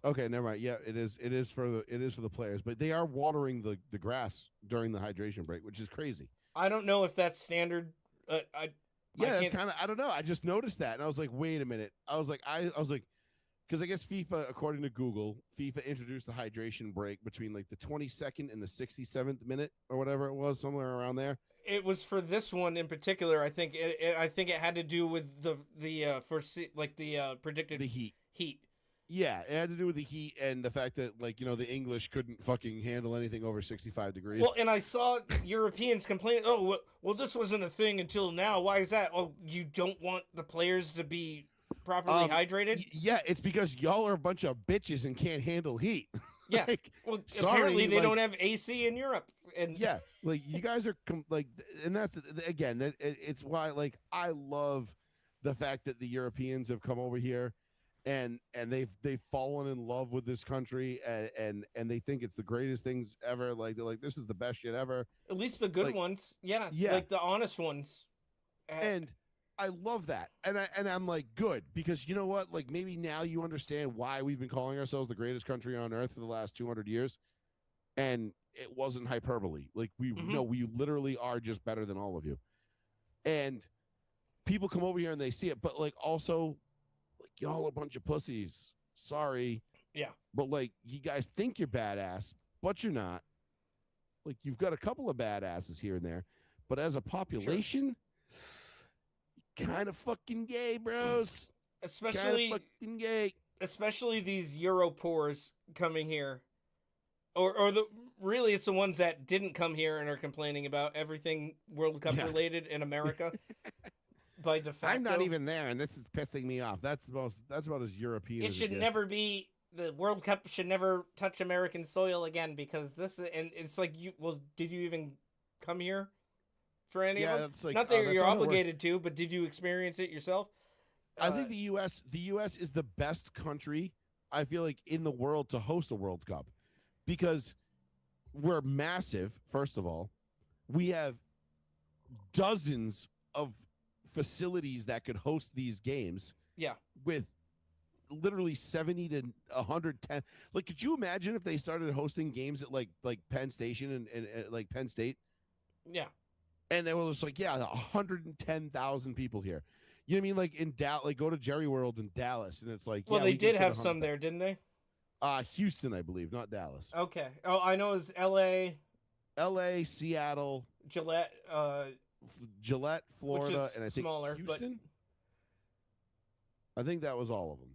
Okay, never mind. Yeah, it is for the players, but they are watering the grass during the hydration break, which is crazy. I don't know if that's standard. That's kind of, I don't know. I just noticed that, and I was like, wait a minute. I was like, because I guess FIFA, according to Google, FIFA introduced the hydration break between like the 22nd and the 67th minute or whatever it was, somewhere around there. It was for this one in particular. I think it had to do with the predicted the heat. Heat. Yeah, it had to do with the heat and the fact that like the English couldn't fucking handle anything over 65 degrees. Well, and I saw Europeans complain, "Oh, well, this wasn't a thing until now. Why is that? Oh, you don't want the players to be properly hydrated?" Yeah, it's because y'all are a bunch of bitches and can't handle heat. Yeah. Like, well, apparently they don't have AC in Europe. And yeah, like you guys are and that's again that it's why like I love the fact that the Europeans have come over here and they've fallen in love with this country and they think it's the greatest things ever. Like they're like, this is the best shit ever. At least the good ones, yeah, like the honest ones. And I love that, and I'm like, good, because you know what? Like maybe now you understand why we've been calling ourselves the greatest country on earth for the last 200 years, and it wasn't hyperbole. Like we no, we literally are just better than all of you. And people come over here and they see it, but like also, like y'all a bunch of pussies. Sorry. Yeah. But like you guys think you're badass, but you're not. Like you've got a couple of badasses here and there, but as a population, kind of fucking gay, bros. Especially fucking gay. Especially these Europores coming here. Or really it's the ones that didn't come here and are complaining about everything World Cup related in America. By de facto. I'm not even there, and this is pissing me off. That's about as European. It should never be. The World Cup should never touch American soil again because this and it's like did you even come here for any of them? Like, not that you're obligated to, but did you experience it yourself? I think the U.S. is the best country I feel like in the world to host a World Cup because we're massive. First of all, we have dozens of facilities that could host these games. Yeah, with literally 70 to 110. Like, could you imagine if they started hosting games at like Penn Station and like Penn State? Yeah. And they were just like, 110,000 people here. You know what I mean? Like in Dallas, like go to Jerry World in Dallas, and it's like, well, they did have some there, didn't they? Houston, I believe, not Dallas. Okay. Oh, I know it was L.A., Seattle, Gillette, Florida, and I think smaller, Houston. I think that was all of them.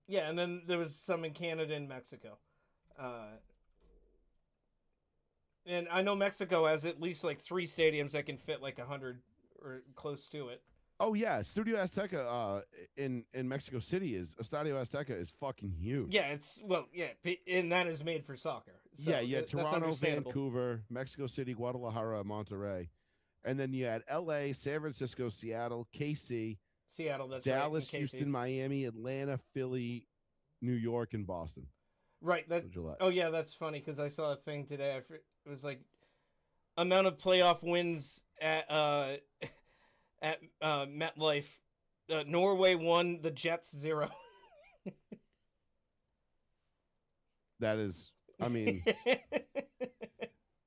Yeah, and then there was some in Canada and Mexico. And I know Mexico has at least like 3 stadiums that can fit like 100 or close to it. Oh yeah, Studio Azteca in Mexico City Estadio Azteca is fucking huge. Yeah, and that is made for soccer. So yeah, Toronto, Vancouver, Mexico City, Guadalajara, Monterrey, and then you had L.A., San Francisco, Seattle, KC, Seattle, Dallas, Houston, Miami, Atlanta, Philly, New York, and Boston. Right. Oh yeah, that's funny because I saw a thing today. It was like amount of playoff wins at MetLife. Norway 1, the Jets 0. That is, I mean,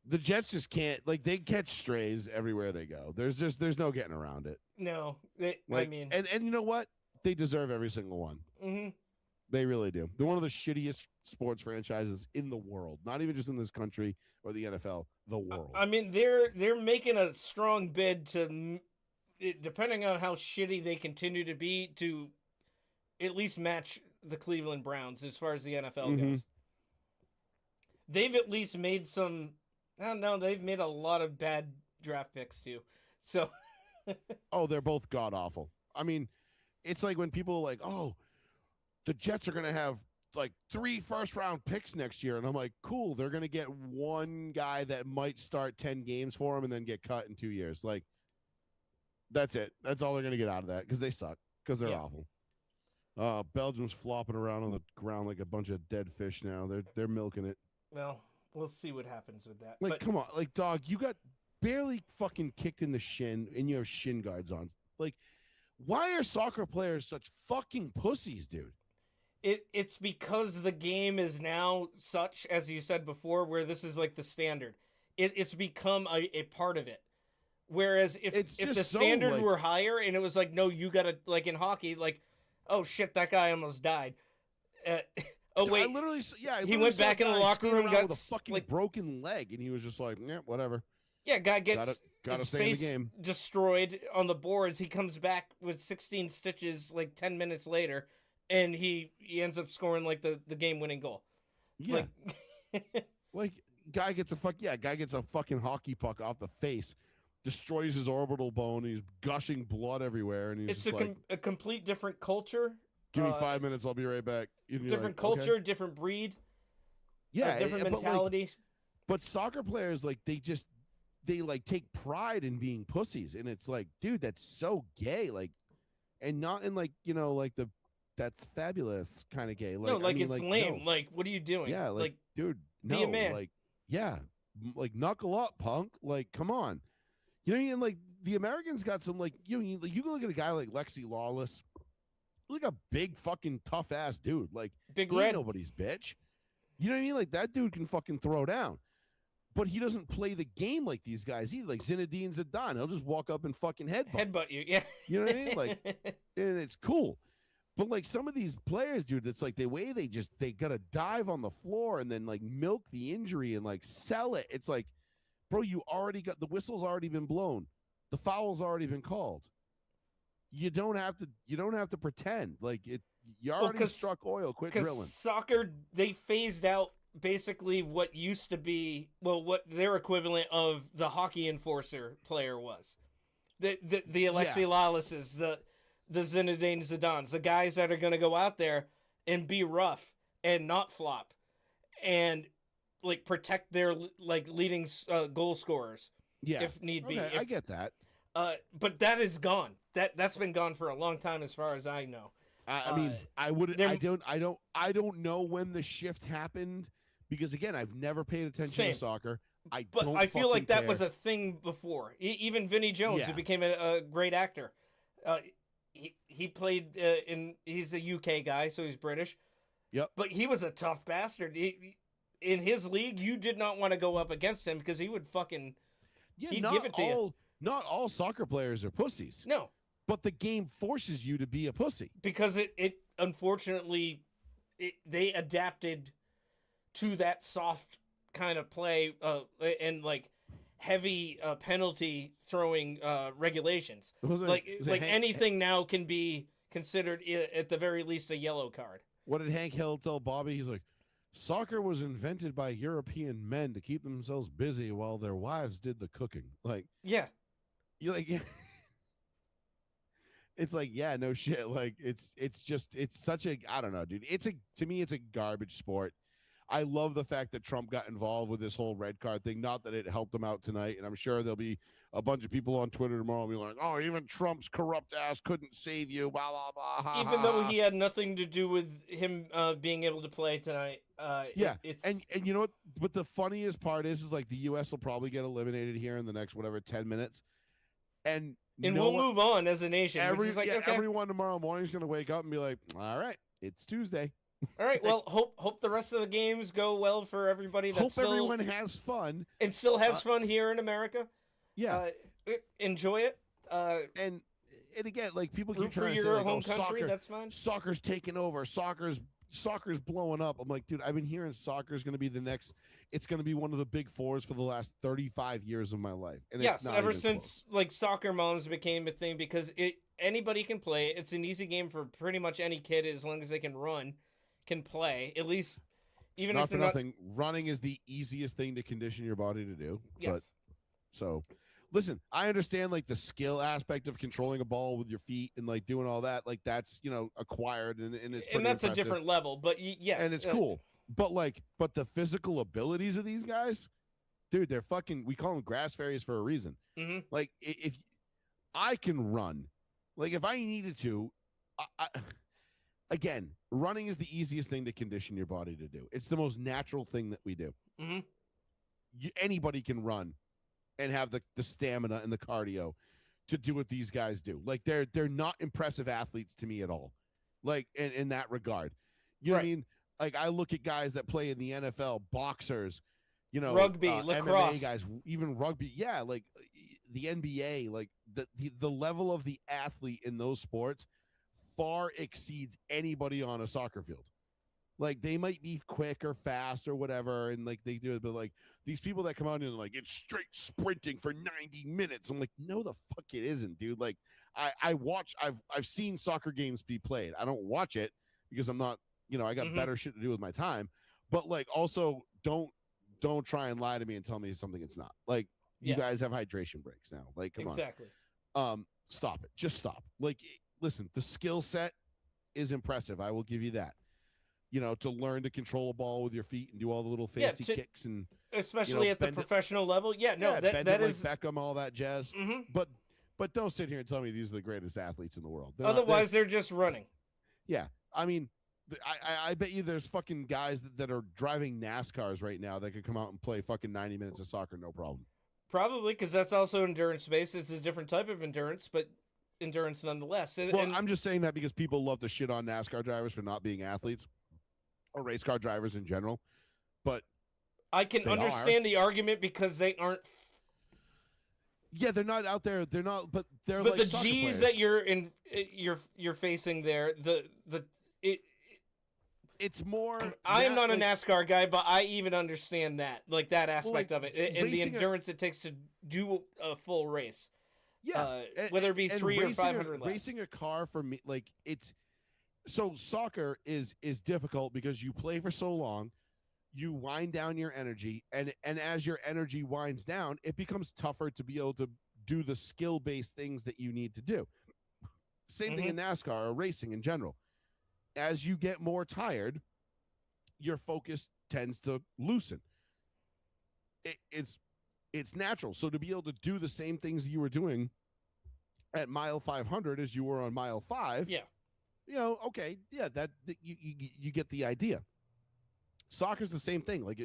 the Jets just can't, like, they catch strays everywhere they go. There's no getting around it. No, I mean, and you know what? They deserve every single one. Mm-hmm. They really do. They're one of the shittiest sports franchises in the world. Not even just in this country or the NFL, the world. I mean, they're making a strong bid to, depending on how shitty they continue to be, to at least match the Cleveland Browns as far as the NFL goes. They've at least made some. I don't know. They've made a lot of bad draft picks too. So. Oh, they're both god awful. I mean, it's like when people are like, "Oh, the Jets are going to have like 3 first-round picks next year," and I'm like, "Cool, they're going to get one guy that might start 10 games for them and then get cut in 2 years." Like, that's it. That's all they're going to get out of that because they suck because they're awful. Belgium's flopping around on the ground like a bunch of dead fish now. They're milking it. Well, we'll see what happens with that. Like, come on, like, dog, you got barely fucking kicked in the shin and you have shin guards on. Like, why are soccer players such fucking pussies, dude? It's because the game is now such, as you said before, where this is like the standard. It's become a part of it. Whereas if the standard were higher and it was like, no, you gotta, like in hockey, like, oh shit, that guy almost died. Oh wait, he went back in the locker room, got with a fucking broken leg, and he was just like, yeah, whatever. Yeah, guy gets gotta his stay face in the game. destroyed on the boards. He comes back with 16 stitches like 10 minutes later, and he ends up scoring like the game-winning goal. Yeah, like guy gets a fucking hockey puck off the face, destroys his orbital bone. He's gushing blood everywhere, and he's a complete different culture. Give me 5 minutes, I'll be right back. Different culture, okay. Different breed. Yeah, different mentality. But soccer players, like, they like take pride in being pussies, and it's like, dude, that's so gay. Like, and not in like, you know, like that's fabulous kind of gay. Like, no, like, I mean, it's like, lame. No. Like, what are you doing? Yeah, like dude, no, be a man. Like, yeah, like knuckle up, punk. Like, come on. You know what I mean? Like, the Americans got some, like, you can look at a guy like Lexi Lawless, like a big fucking tough ass dude. Like, Big he Red, ain't nobody's bitch. You know what I mean? Like, that dude can fucking throw down. but he doesn't play the game like these guys either. Like Zinedine Zidane, he'll just walk up and fucking Headbutt you, yeah. You know what I mean? Like, and it's cool. But like some of these players, dude, it's like the way they gotta dive on the floor and then like milk the injury and like sell it. It's like, bro, you already got the whistle's already been blown, the foul's already been called. You don't have to pretend like it. You already struck oil. Quit drilling. Soccer, they phased out basically what used to be, well, what their equivalent of the hockey enforcer player was. The Alexei Lalases, the Zinedine Zidanes, the guys that are going to go out there and be rough and not flop and like protect their like leading goal scorers if need be. I get that. But that is gone. That's been gone for a long time as far as I know. I mean, I don't know when the shift happened because again, I've never paid attention to soccer. I feel like that was a thing before. Even Vinnie Jones, who became a great actor, he played he's a UK guy, so he's British. Yep. But he was a tough bastard. In his league, you did not want to go up against him because he would fucking he'd give it to you. Not all soccer players are pussies. No. But the game forces you to be a pussy. Because it unfortunately, they adapted to that soft kind of play and like heavy penalty throwing regulations. Anything now can be considered at the very least a yellow card. What did Hank Hill tell Bobby? He's like, soccer was invented by European men to keep themselves busy while their wives did the cooking. Like, yeah. You're like, yeah. It's like, yeah, no shit. Like, it's such a, I don't know, dude. To me, it's a garbage sport. I love the fact that Trump got involved with this whole red card thing. Not that it helped him out tonight. And I'm sure there'll be a bunch of people on Twitter tomorrow and be like, oh, even Trump's corrupt ass couldn't save you. Blah, blah, blah. Even though he had nothing to do with him being able to play tonight. Yeah. And you know what? But the funniest part is like the U.S. will probably get eliminated here in the next, 10 minutes. And we'll move on as a nation. Everyone tomorrow morning is going to wake up and be like, all right, it's Tuesday. All right. Well, hope the rest of the games go well for everybody. Everyone has fun. And still has fun here in America. Yeah. Enjoy it. And again, like people keep trying to say, like, home country, that's fine. Soccer's taking over. Soccer's blowing up. I'm like, dude, I've been hearing soccer's going to be it's going to be one of the big fours for the last 35 years of my life. And yes, ever since like soccer moms became a thing because anybody can play. It's an easy game for pretty much any kid as long as they can run, can play. At least, even not if they're for nothing, running is the easiest thing to condition your body to do. Yes. But, so, listen, I understand like the skill aspect of controlling a ball with your feet and like doing all that. Like that's acquired and it's and that's impressive. a different level. But yes, and it's cool. But the physical abilities of these guys, dude, they're fucking. We call them grass fairies for a reason. Mm-hmm. Like if I can run, like if I needed to, again, running is the easiest thing to condition your body to do. It's the most natural thing that we do. Mm-hmm. Anybody can run and have the stamina and the cardio to do what these guys do. Like they're not impressive athletes to me at all. Like in that regard, you know what I mean? Like I look at guys that play in the NFL, boxers, rugby, lacrosse, MMA guys, even rugby. Yeah, like the NBA, like the level of the athlete in those sports far exceeds anybody on a soccer field. Like they might be quick or fast or whatever, and like they do it, but like these people that come out and like it's straight sprinting for 90 minutes. I'm like, no, the fuck it isn't, dude. Like I've seen soccer games be played. I don't watch it because I'm not, I got better shit to do with my time. But like also don't try and lie to me and tell me something it's not. Like you guys have hydration breaks now. Like come on. Stop it. Just stop. Like listen, the skill set is impressive. I will give you that. To learn to control a ball with your feet and do all the little fancy kicks and especially at the professional level. Yeah, no, that is like Beckham, all that jazz. Mm-hmm. But don't sit here and tell me these are the greatest athletes in the world. Otherwise, they're just running. Yeah, I mean, I bet you there's fucking guys that are driving NASCARs right now that could come out and play fucking 90 minutes of soccer, no problem. Probably because that's also endurance based. It's a different type of endurance, but endurance nonetheless. I'm just saying that because people love to shit on NASCAR drivers for not being athletes. Or race car drivers in general. But I can They understand the argument because they aren't. Yeah, they're not out there. They're not, but they're But like the soccer G's players. that you're facing there, it. It's more. I am not a like, NASCAR guy, but I even understand that, like that aspect like, of it, and the racing endurance it takes to do a full race. yeah, Whether it be and 300 or racing 500 laps. racing a car for me, like it's so soccer is difficult because you play for so long, you wind down your energy, and as your energy winds down, it becomes tougher to be able to do the skill based things that you need to do. Same thing in NASCAR or racing in general. As you get more tired, your focus tends to loosen. It's natural. So to be able to do the same things you were doing at mile 500 as you were on mile 5, Yeah. Okay, yeah, that you get the idea. Soccer's the same thing. Like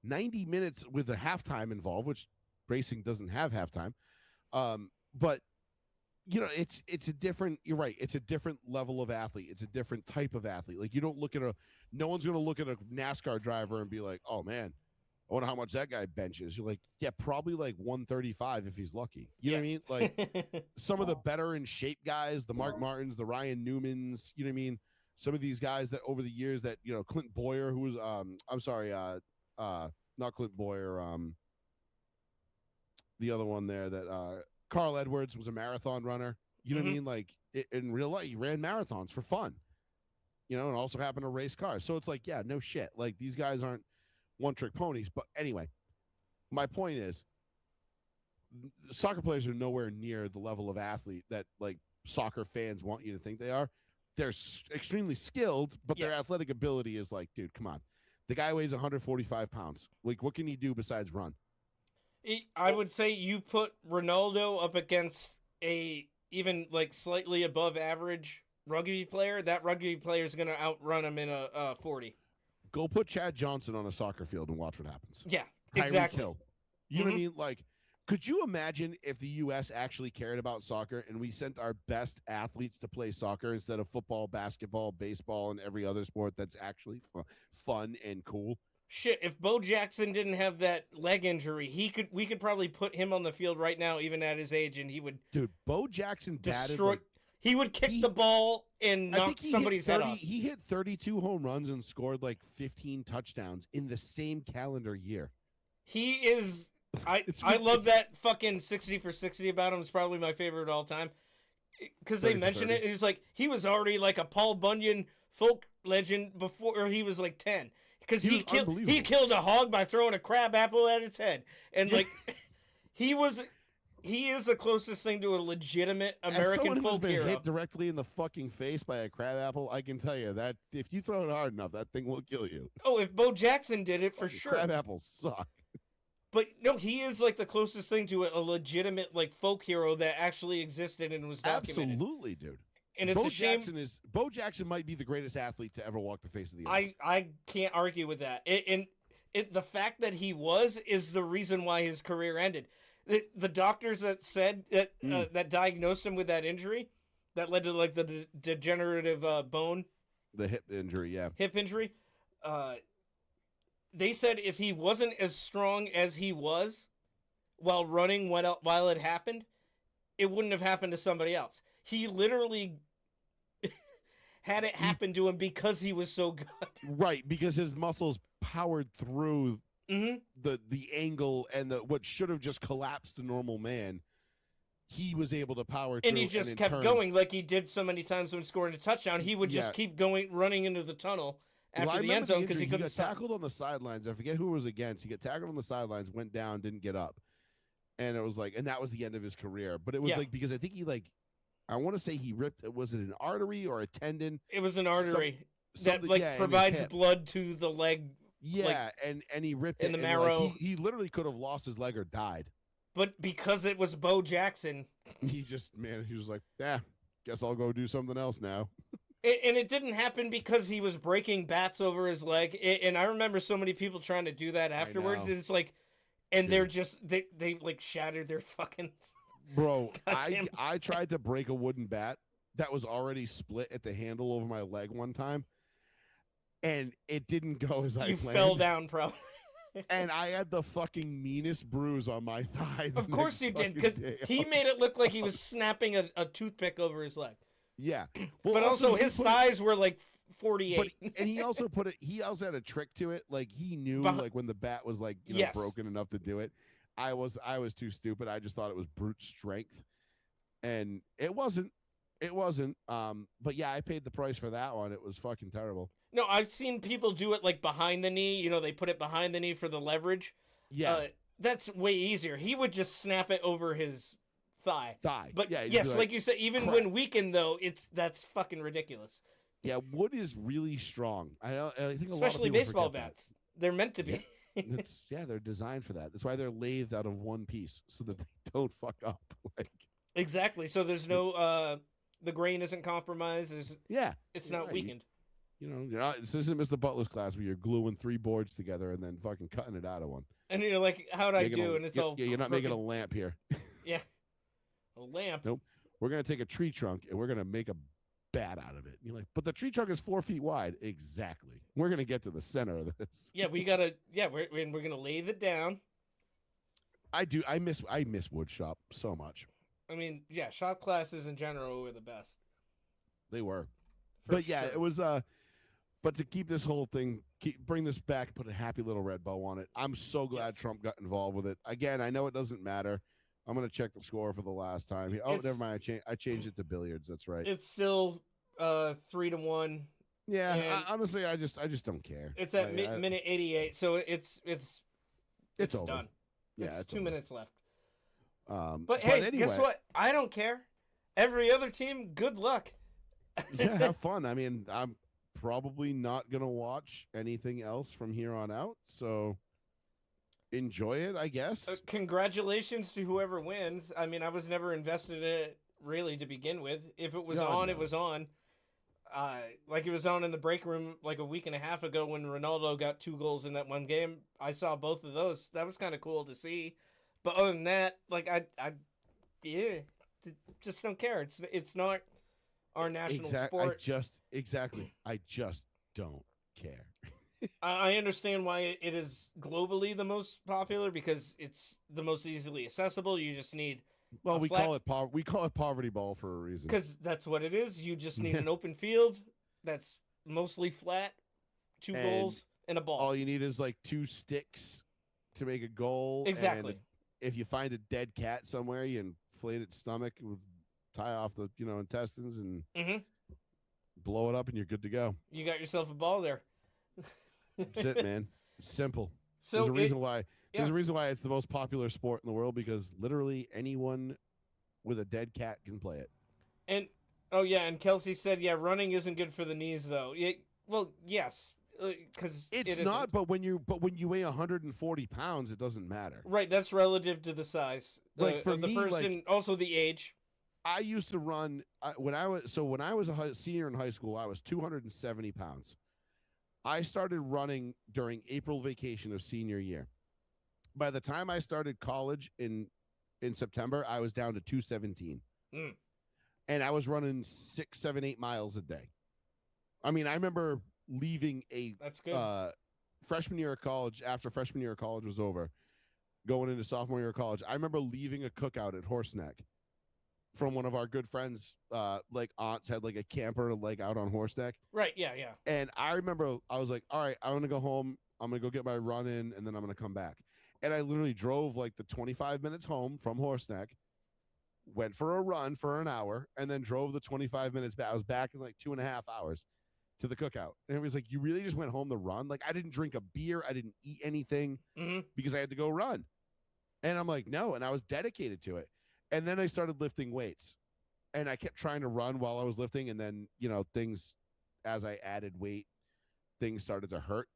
90 minutes with a halftime involved, which racing doesn't have halftime. But it's a different. You're right. It's a different level of athlete. It's a different type of athlete. Like you don't look at no one's going to look at a NASCAR driver and be like, oh man, I wonder how much that guy benches. You're like, yeah, probably like 135 if he's lucky. You know what I mean? Like some of the better in shape guys, the Mark Martins, the Ryan Newmans. You know what I mean? Some of these guys that over the years that Clint Boyer, who was I'm sorry, not Clint Boyer, the other one there that Carl Edwards was a marathon runner. You know what I mean? Like in real life, he ran marathons for fun. And also happened to race cars. So it's like, yeah, no shit. Like these guys aren't one-trick ponies. But anyway, my point is, soccer players are nowhere near the level of athlete that like soccer fans want you to think they are. They're extremely skilled, but their athletic ability is like, dude, come on. The guy weighs 145 pounds. Like, what can he do besides run? I would say you put Ronaldo up against a even like slightly above average rugby player. That rugby player is going to outrun him in a 40. Go put Chad Johnson on a soccer field and watch what happens. Yeah, Tyreek exactly. Hill. You know what I mean? Like, could you imagine if the U.S. actually cared about soccer and we sent our best athletes to play soccer instead of football, basketball, baseball, and every other sport that's actually fun and cool? Shit, if Bo Jackson didn't have that leg injury, we could probably put him on the field right now, even at his age, and he would. Dude, Bo Jackson destroy. He would kick the ball and knock somebody's head off. He hit 32 home runs and scored like 15 touchdowns in the same calendar year. He is. I love that fucking 60 for 60 about him. It's probably my favorite of all time. Because they mention it, he's like, he was already like a Paul Bunyan folk legend before he was like 10. Because he killed a hog by throwing a crab apple at its head. And like, he is the closest thing to a legitimate American folk hero. Hit directly in the fucking face by a crab apple, I can tell you that if you throw it hard enough, that thing will kill you. Oh, if Bo Jackson did it, for sure. Crab apples suck. But no, he is like the closest thing to a legitimate like folk hero that actually existed and was documented. Absolutely, dude. And it's a shame. Bo Jackson might be the greatest athlete to ever walk the face of the earth. I can't argue with that. The fact that he is the reason why his career ended. The doctors that said that that diagnosed him with that injury, that led to like the degenerative bone, the hip injury, hip injury. They said if he wasn't as strong as he was while running while it happened, it wouldn't have happened to somebody else. He literally had it happen to him because he was so good. Right, because his muscles powered through the angle and what should have just collapsed the normal man. He was able to power through. And he just kept going like he did so many times when scoring a touchdown. He would just keep running into the tunnel after the end zone because he couldn't stop. He got tackled on the sidelines. I forget who it was against. He got tackled on the sidelines, went down, didn't get up. And it was like, and that was the end of his career. But it was like, because I think I want to say he ripped, was it an artery or a tendon? It was an artery that provides blood to the leg. Yeah, and he ripped it in the marrow. He literally could have lost his leg or died. But because it was Bo Jackson, he was like, guess I'll go do something else now. And it didn't happen because he was breaking bats over his leg. And I remember so many people trying to do that afterwards. It's like, and they're just, they like shattered their fucking... Bro, I tried to break a wooden bat that was already split at the handle over my leg one time. And it didn't go as I planned. You fell down, probably. and I had the fucking meanest bruise on my thigh. Of course you did, because he made it look like he was snapping a toothpick over his leg. Yeah. Well, But also his thighs were like 48. And he also put it. He also had a trick to it. Like he knew, like when the bat was like Yes. broken enough to do it. I was too stupid. I just thought it was brute strength, and it wasn't. It wasn't. But yeah, I paid the price for that one. It was fucking terrible. No, I've seen people do it like behind the knee. You know, they put it behind the knee for the leverage. Yeah. That's way easier. He would just snap it over his thigh. But yeah, yes, like you said, even crap. when weakened though, that's fucking ridiculous. Yeah, wood is really strong. I think especially a lot of people baseball forget bats. They're meant to be. Yeah, they're designed for that. That's why they're lathed out of one piece so that they don't fuck up. Like exactly. So there's no the grain isn't compromised. It's not right. weakened. This isn't Mr. Butler's class where you're gluing 3 boards together and then fucking cutting it out of one. And you're like, how'd I do? And it's all you're not making a lamp here. Yeah, a lamp. Nope. We're gonna take a tree trunk and we're gonna make a bat out of it. You're like, but the tree trunk is 4 feet wide. Exactly. We're gonna get to the center of this. Yeah, we gotta. Yeah, we're gonna lathe it down. I do. I miss wood shop so much. I mean, yeah, shop classes in general were the best. They were. For yeah, sure. it was. But to keep this whole thing, bring this back, put a happy little red bow on it. I'm so glad Yes. Trump got involved with it. Again, I know it doesn't matter. I'm gonna check the score for the last time. Oh, never mind. I changed it to billiards. That's right. It's still 3-1. Yeah, and honestly, I just don't care. It's at minute 88, so it's over. done. Yeah, it's 2 over. minutes left. But hey, anyway, guess what? I don't care. Every other team, good luck. Yeah, have fun. I mean, I'm probably not gonna watch anything else from here on out, so enjoy it, I guess. Congratulations to whoever wins. I mean, I was never invested in it really to begin with. If it was on, it was on. Like it was on in the break room like a week and a half ago when Ronaldo got 2 goals in that one game. I saw both of those. That was kind of cool to see. But other than that, like I just don't care. It's not our national sport. I just don't care. I understand why it is globally the most popular because it's the most easily accessible. You just need we call it poverty ball for a reason. Because that's what it is. You just need an open field that's mostly flat, 2 goals, and a ball. All you need is like 2 sticks to make a goal. Exactly. And if you find a dead cat somewhere, you inflate its stomach, tie off the intestines, and blow it up, and you're good to go. You got yourself a ball there. That's it, man. It's simple. So there's a reason why. There's a reason why it's the most popular sport in the world, because literally anyone with a dead cat can play it. And and Kelsey said, running isn't good for the knees though. Yes, because it's not. But when you weigh 140 pounds, it doesn't matter. Right, that's relative to the size, like for of the me, person, also the age. I used to run when I was a senior in high school. I was 270 pounds. I started running during April vacation of senior year. By the time I started college in September, I was down to 217. And I was running 6, 7, 8 miles a day. I mean, I remember leaving That's good. Freshman year of college, after freshman year of college was over, going into sophomore year of college. I remember leaving a cookout at Horseneck from one of our good friends, like aunts had like a camper like out on Horseneck. Right, yeah. And I remember I was like, all right, I'm going to go home. I'm going to go get my run in, and then I'm going to come back. And I literally drove like the 25 minutes home from Horseneck, went for a run for an hour, and then drove the 25 minutes back. I was back in like 2.5 hours to the cookout. And it was like, you really just went home to run? Like, I didn't drink a beer. I didn't eat anything because I had to go run. And I'm like, no. And I was dedicated to it. And then I started lifting weights. And I kept trying to run while I was lifting. And then, things, as I added weight, things started to hurt.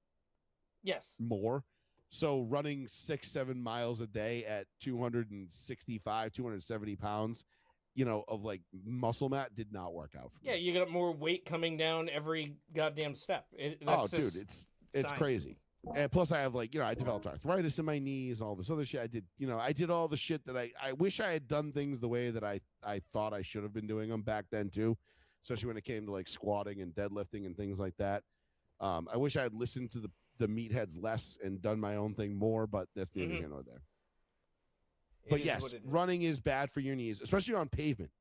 Yes. More. So running 6, 7 miles a day at 265, 270 pounds, of like muscle mass did not work out for me. Yeah, you got more weight coming down every goddamn step. Dude, it's science. crazy. And plus I have like, I developed arthritis in my knees, all this other shit. I did all the shit that I wish I had done things the way that I thought I should have been doing them back then too, especially when it came to like squatting and deadlifting and things like that. I wish I had listened to the meatheads less and done my own thing more, but that's neither Mhm. here nor there. It But is yes, what it is. running is bad for your knees, especially on pavement.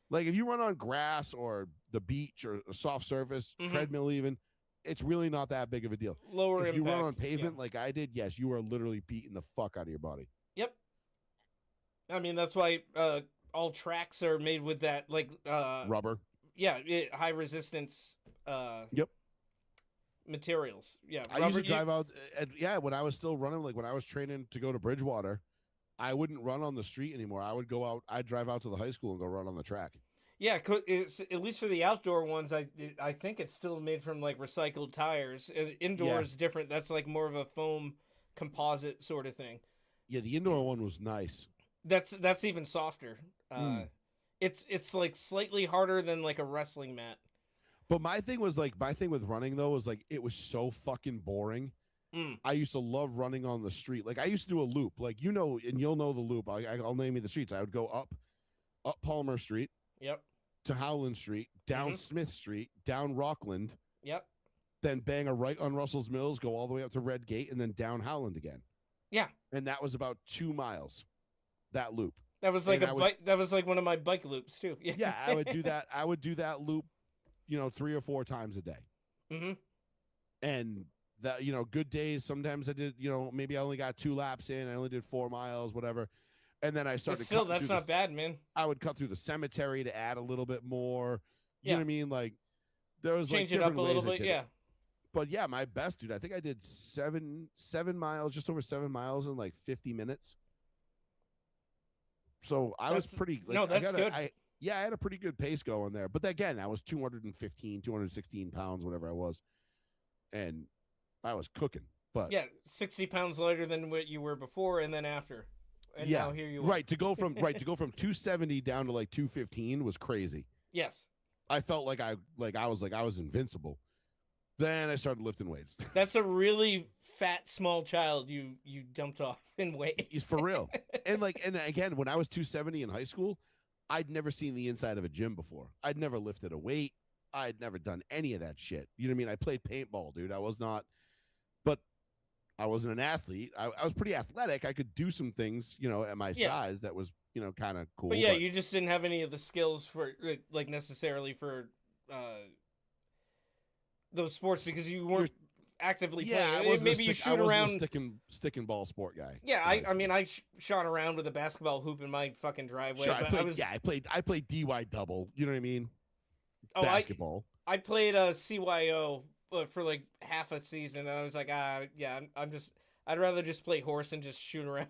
Like if you run on grass or the beach or a soft surface, Mhm. treadmill even, it's really not that big of a deal. Lower If impact. you run on pavement like I did, yes, you are literally beating the fuck out of your body. Yep. I mean, that's why all tracks are made with that, like, Rubber. yeah, high resistance Yep. materials. Yeah, I used to drive out. When I was still running, like when I was training to go to Bridgewater, I wouldn't run on the street anymore. I would go out. I'd drive out to the high school and go run on the track. Yeah, it's, at least for the outdoor ones, I think it's still made from like recycled tires. Indoor is different. That's like more of a foam composite sort of thing. Yeah, the indoor one was nice. That's even softer. It's like slightly harder than like a wrestling mat. But my thing with running though was like it was so fucking boring. I used to love running on the street. Like I used to do a loop, like and you'll know the loop. I'll name you the streets. I would go up Palmer Street. Yep. To Howland Street, down Smith Street, down Rockland. Yep. Then bang a right on Russell's Mills, go all the way up to Red Gate, and then down Howland again. Yeah. And that was about 2 miles. That loop. That was like that was like one of my bike loops too. Yeah, I would do that. I would do that loop, 3 or 4 times a day. Mm-hmm. And that, good days. Sometimes I did, maybe I only got 2 laps in. I only did 4 miles, whatever. And then I started. But still, that's not bad, man. I would cut through the cemetery to add a little bit more. You know what I mean? Like there was change like it up a little bit, yeah. But yeah, my best, dude. I think I did 7 miles, just over 7 miles in like 50 minutes. So I was pretty. Like, no, that's good. I had a pretty good pace going there. But again, I was 216 pounds, whatever I was, and I was cooking. But yeah, 60 pounds lighter than what you were before, and then after. And now here you are. Right, to go from 270 down to like 215 was crazy. Yes. I felt like I was invincible. Then I started lifting weights. That's a really fat small child you dumped off in weight. He's for real. And again, when I was 270 in high school, I'd never seen the inside of a gym before. I'd never lifted a weight. I'd never done any of that shit. You know what I mean? I played paintball, dude. I was not, but I wasn't an athlete. I was pretty athletic. I could do some things, at my size that was, kind of cool. But yeah, you just didn't have any of the skills for, like, necessarily for those sports because you weren't actively playing. Maybe you shoot around. Stick and ball sport guy. Yeah, I mean, I shot around with a basketball hoop in my fucking driveway. Sure, but I played DY double. You know what I mean? Oh, basketball. I played a CYO for like half a season, and I was like, I'd rather just play horse and just shoot around.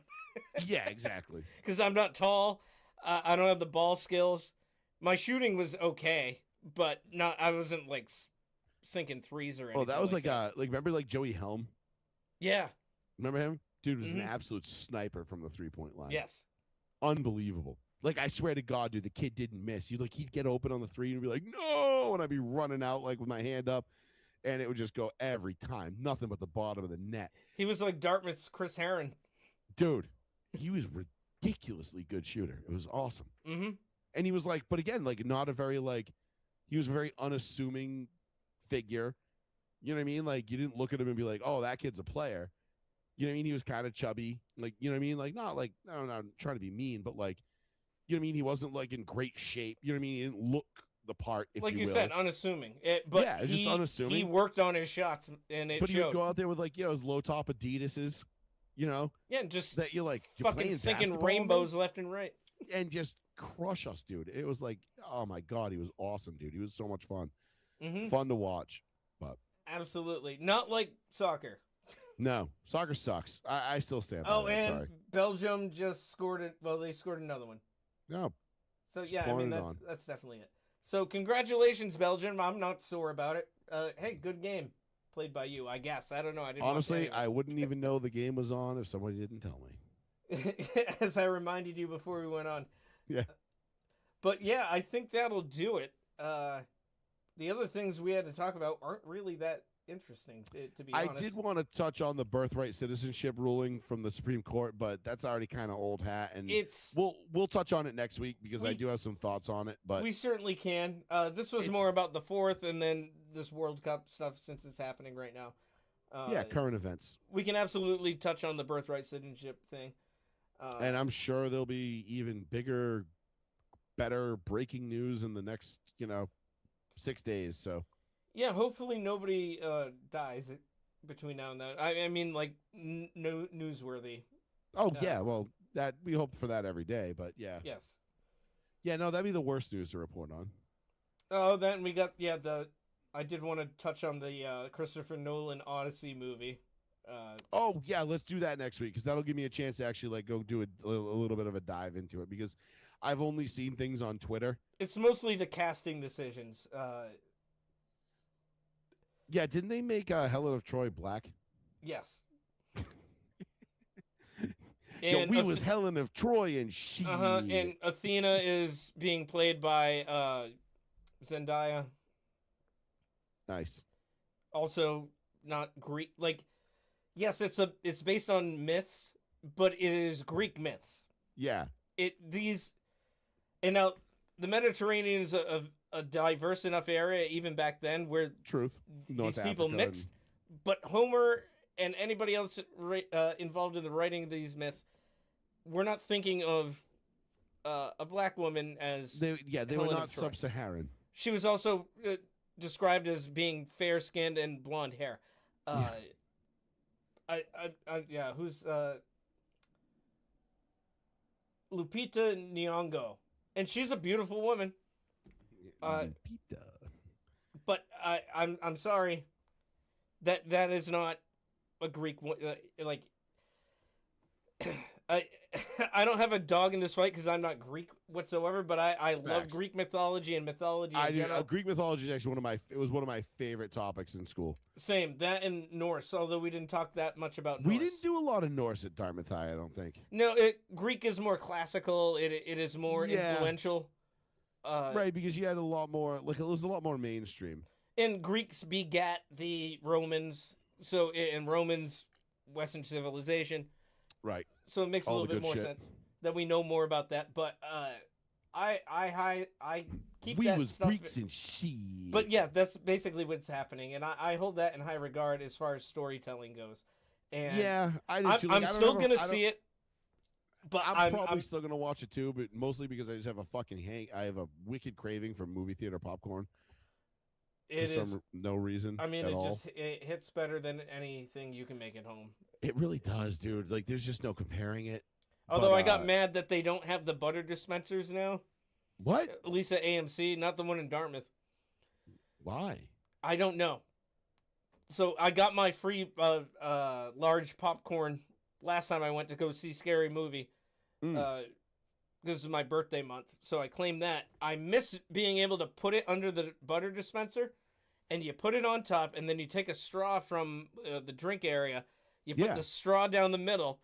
Yeah, exactly. Because I'm not tall. I don't have the ball skills. My shooting was okay, but I wasn't like sinking threes or anything. Oh, that was like remember like Joey Helm? Yeah. Remember him? Dude was an absolute sniper from the 3-point line. Yes. Unbelievable. Like, I swear to God, dude, the kid didn't miss. He'd get open on the 3 and be like, no! And I'd be running out, like, with my hand up, and it would just go every time. Nothing but the bottom of the net. He was like Dartmouth's Chris Herron. Dude, he was ridiculously good shooter. It was awesome. Mm-hmm. And he was like, but again, like, not a very, like, he was a very unassuming figure. You know what I mean? Like, you didn't look at him and be like, oh, that kid's a player. You know what I mean? He was kind of chubby. Like, you know what I mean? Like, not like, I don't know, I'm trying to be mean, but like, you know what I mean? He wasn't like in great shape. You know what I mean? He didn't look the part, if like you will. said, unassuming. It's just unassuming. He worked on his shots, and it But he showed. would go out there with like, his low top Adidases, Yeah, and just that you're like, fucking sinking rainbows left and right. And just crush us, dude. It was like, oh my God, he was awesome, dude. He was so much fun. Mm-hmm. Fun to watch. But absolutely. Not like soccer. No, soccer sucks. I still stand by that. And sorry. Belgium just scored it. Well, they scored another one. No. So yeah, I mean that's definitely it. So congratulations, Belgium. I'm not sore about it. Hey, good game played by you, I guess. I don't know. I didn't. Honestly, I wouldn't even know the game was on if somebody didn't tell me. As I reminded you before we went on. Yeah. But yeah, I think that'll do it. The other things we had to talk about aren't really that interesting, to be honest. I did want to touch on the birthright citizenship ruling from the Supreme Court, but that's already kind of old hat, and we'll touch on it next week because I do have some thoughts on it. But we certainly can. This was more about the fourth, and then this World Cup stuff since it's happening right now. Yeah, current events. We can absolutely touch on the birthright citizenship thing. And I'm sure there'll be even bigger, better breaking news in the next, 6 days. So yeah, hopefully nobody dies between now and then. I mean, like, no newsworthy. oh yeah, well that we hope for that every day, but yeah. Yes. Yeah, no, that'd be the worst news to report on. Oh, then we got I did want to touch on the Christopher Nolan Odyssey movie. Oh yeah, let's do that next week because that'll give me a chance to actually like go do a little bit of a dive into it because I've only seen things on Twitter. It's mostly the casting decisions. Yeah, didn't they make Helen of Troy black? Yes. Yo, we was Helen of Troy and she. And Athena is being played by Zendaya. Nice. Also, not Greek. Like, yes, it's based on myths, but it is Greek myths. Yeah. And now the Mediterranean is a diverse enough area even back then where Truth. these people mixed. But Homer and anybody else involved in the writing of these myths, we're not thinking of a black woman as they Helen were not of Troy. sub-Saharan. She was also described as being fair-skinned and blonde hair. Who's Lupita Nyong'o, and she's a beautiful woman. Lupita. But I'm sorry, that is not a Greek like. I don't have a dog in this fight because I'm not Greek whatsoever, but I love Greek mythology and mythology in general. Greek mythology is actually one of my favorite topics in school. Same, that and Norse, although we didn't talk that much about Norse. We didn't do a lot of Norse at Dartmouth High, I don't think. No, Greek is more classical. It is more influential. Right, because you had a lot more, like it was a lot more mainstream. And Greeks begat the Romans, so in Romans, Western civilization. Right. So it makes a little bit more sense that we know more about that. But I keep we that was stuff. Greeks and she. But yeah, that's basically what's happening, and I hold that in high regard as far as storytelling goes. And yeah, I do too. I'm still gonna see it. But I'm probably still gonna watch it too, but mostly because I just have I have a wicked craving for movie theater popcorn. No reason. I mean, it it hits better than anything you can make at home. It really does, dude. Like, there's just no comparing it. Although I got mad that they don't have the butter dispensers now. What? At least at AMC, not the one in Dartmouth. Why? I don't know. So I got my free large popcorn last time I went to go see Scary Movie. This is my birthday month, so I claimed that. I miss being able to put it under the butter dispenser, and you put it on top, and then you take a straw from the drink area. You put the straw down the middle,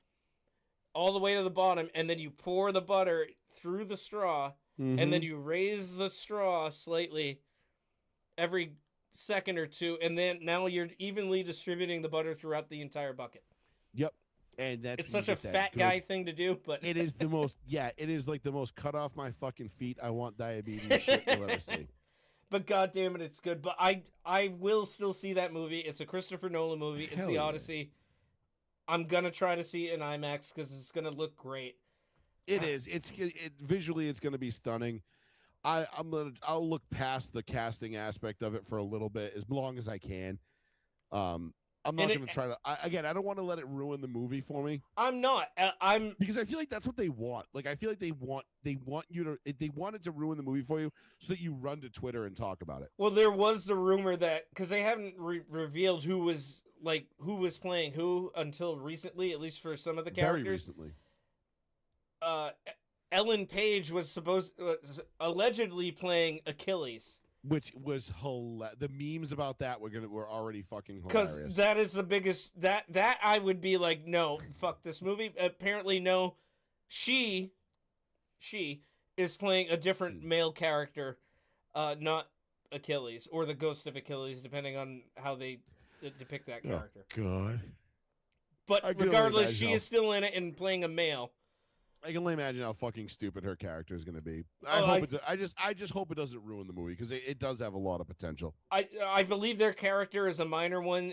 all the way to the bottom, and then you pour the butter through the straw, and then you raise the straw slightly every second or two, and then now you're evenly distributing the butter throughout the entire bucket. Yep. And it's such a fat guy thing to do, but it is the most. Yeah, it is like the most cut off my fucking feet. I want diabetes shit you'll ever see. But goddamn it, it's good. But I will still see that movie. It's a Christopher Nolan movie. It's the Odyssey. I'm gonna try to see it in IMAX because it's gonna look great. It is. Visually, it's gonna be stunning. I'll look past the casting aspect of it for a little bit, as long as I can. I'm not going to try to. I don't want to let it ruin the movie for me. I'm not. Because I feel like that's what they want. Like, I feel like they want you to. They want it to ruin the movie for you, so that you run to Twitter and talk about it. Well, there was the rumor that because they haven't revealed who was playing who until recently, at least for some of the characters. Very recently. Ellen Page was allegedly playing Achilles. Which was hilarious. The memes about that were already fucking hilarious. Because that is the biggest that I would be like, no, fuck this movie. Apparently, no, she is playing a different male character, not Achilles or the ghost of Achilles, depending on how they depict that character. Oh, God. But regardless, she is still in it and playing a male. I can only imagine how fucking stupid her character is going to be. I just hope it doesn't ruin the movie because it does have a lot of potential. I believe their character is a minor one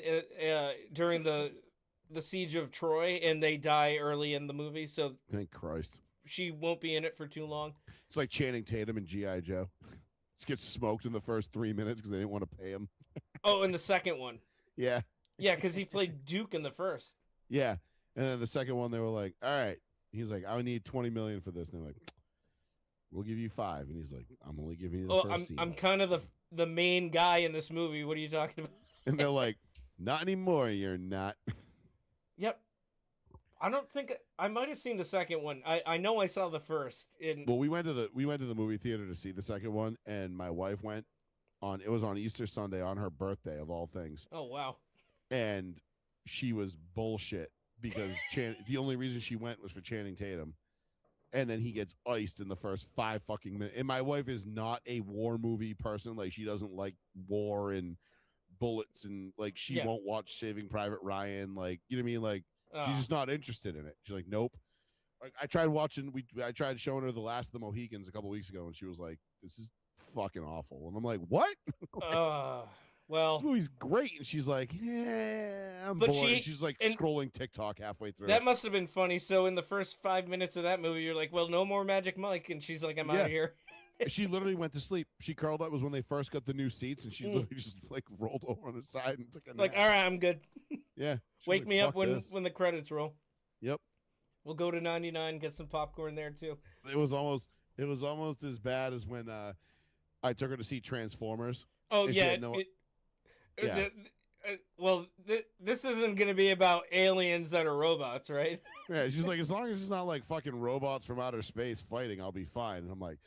during the siege of Troy, and they die early in the movie, so Thank Christ. she won't be in it for too long. It's like Channing Tatum and G.I. Joe. Just gets smoked in the first 3 minutes because they didn't want to pay him. Oh, and the second one. Yeah. Yeah, because he played Duke in the first. Yeah. And then the second one, they were like, all right. He's like, I need 20 million for this. And they're like, we'll give you 5. And he's like, I'm only giving you the first scene. I'm kind of the main guy in this movie. What are you talking about? And they're like, not anymore. You're not. Yep. I don't think I might have seen the second one. I know I saw the first. Well, we went to the movie theater to see the second one, and my wife went on. It was on Easter Sunday on her birthday of all things. Oh wow! And she was bullshit because the only reason she went was for Channing Tatum, and then he gets iced in the first 5 fucking minutes. And my wife is not a war movie person. Like she doesn't like war and bullets and like she won't watch Saving Private Ryan. Like you know what I mean? Like. She's just not interested in it. She's like, nope. I tried watching. I tried showing her The Last of the Mohicans a couple weeks ago, and she was like, "This is fucking awful." And I'm like, "What?" Well, this movie's great, and she's like, "Yeah, I'm but bored." She's like scrolling TikTok halfway through. That must have been funny. So in the first 5 minutes of that movie, you're like, "Well, no more Magic Mike," and she's like, "I'm out of here." She literally went to sleep. She curled up. It was when they first got the new seats, and she literally just like rolled over on her side and took a nap. Like, all right, I'm good. Yeah. Wake me up when the credits roll. Yep. We'll go to 99, get some popcorn there too. It was almost as bad as when I took her to see Transformers. Oh yeah. This isn't going to be about aliens that are robots, right? Yeah, she's like, as long as it's not like fucking robots from outer space fighting, I'll be fine. And I'm like,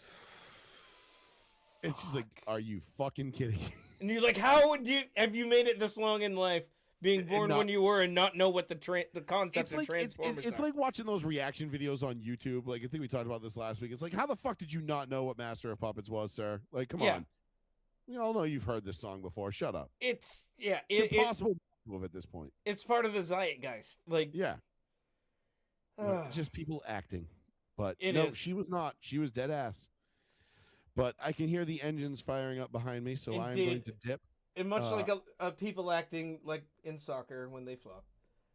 and she's like, are you fucking kidding? And you're like, have you made it this long in life? Being born when you were and not know what the concept of Transformers It's like watching those reaction videos on YouTube. Like, I think we talked about this last week. It's like, how the fuck did you not know what Master of Puppets was, sir? Like, come on. We all know you've heard this song before. Shut up. It's impossible to move at this point. It's part of the zeitgeist. Like, yeah. Just people acting. But she was not. She was dead ass. But I can hear the engines firing up behind me, so I'm going to dip. And much like people acting like in soccer when they flop.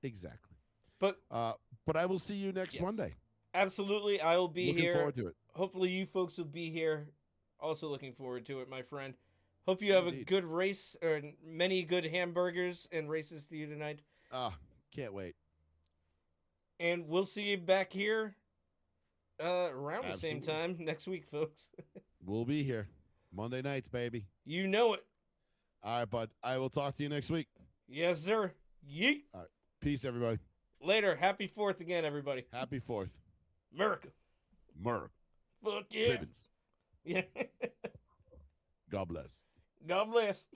Exactly. But I will see you next Monday. Absolutely. I will be here. Looking forward to it. Hopefully you folks will be here. Also looking forward to it, my friend. Hope you have a good race or many good hamburgers and races to you tonight. Can't wait. And we'll see you back here around the same time next week, folks. We'll be here. Monday nights, baby. You know it. All right, bud. I will talk to you next week. Yes, sir. Yeet. All right. Peace, everybody. Later. Happy 4th again, everybody. Happy 4th. America. Fuck yeah. Ribbons. Yeah. God bless. God bless.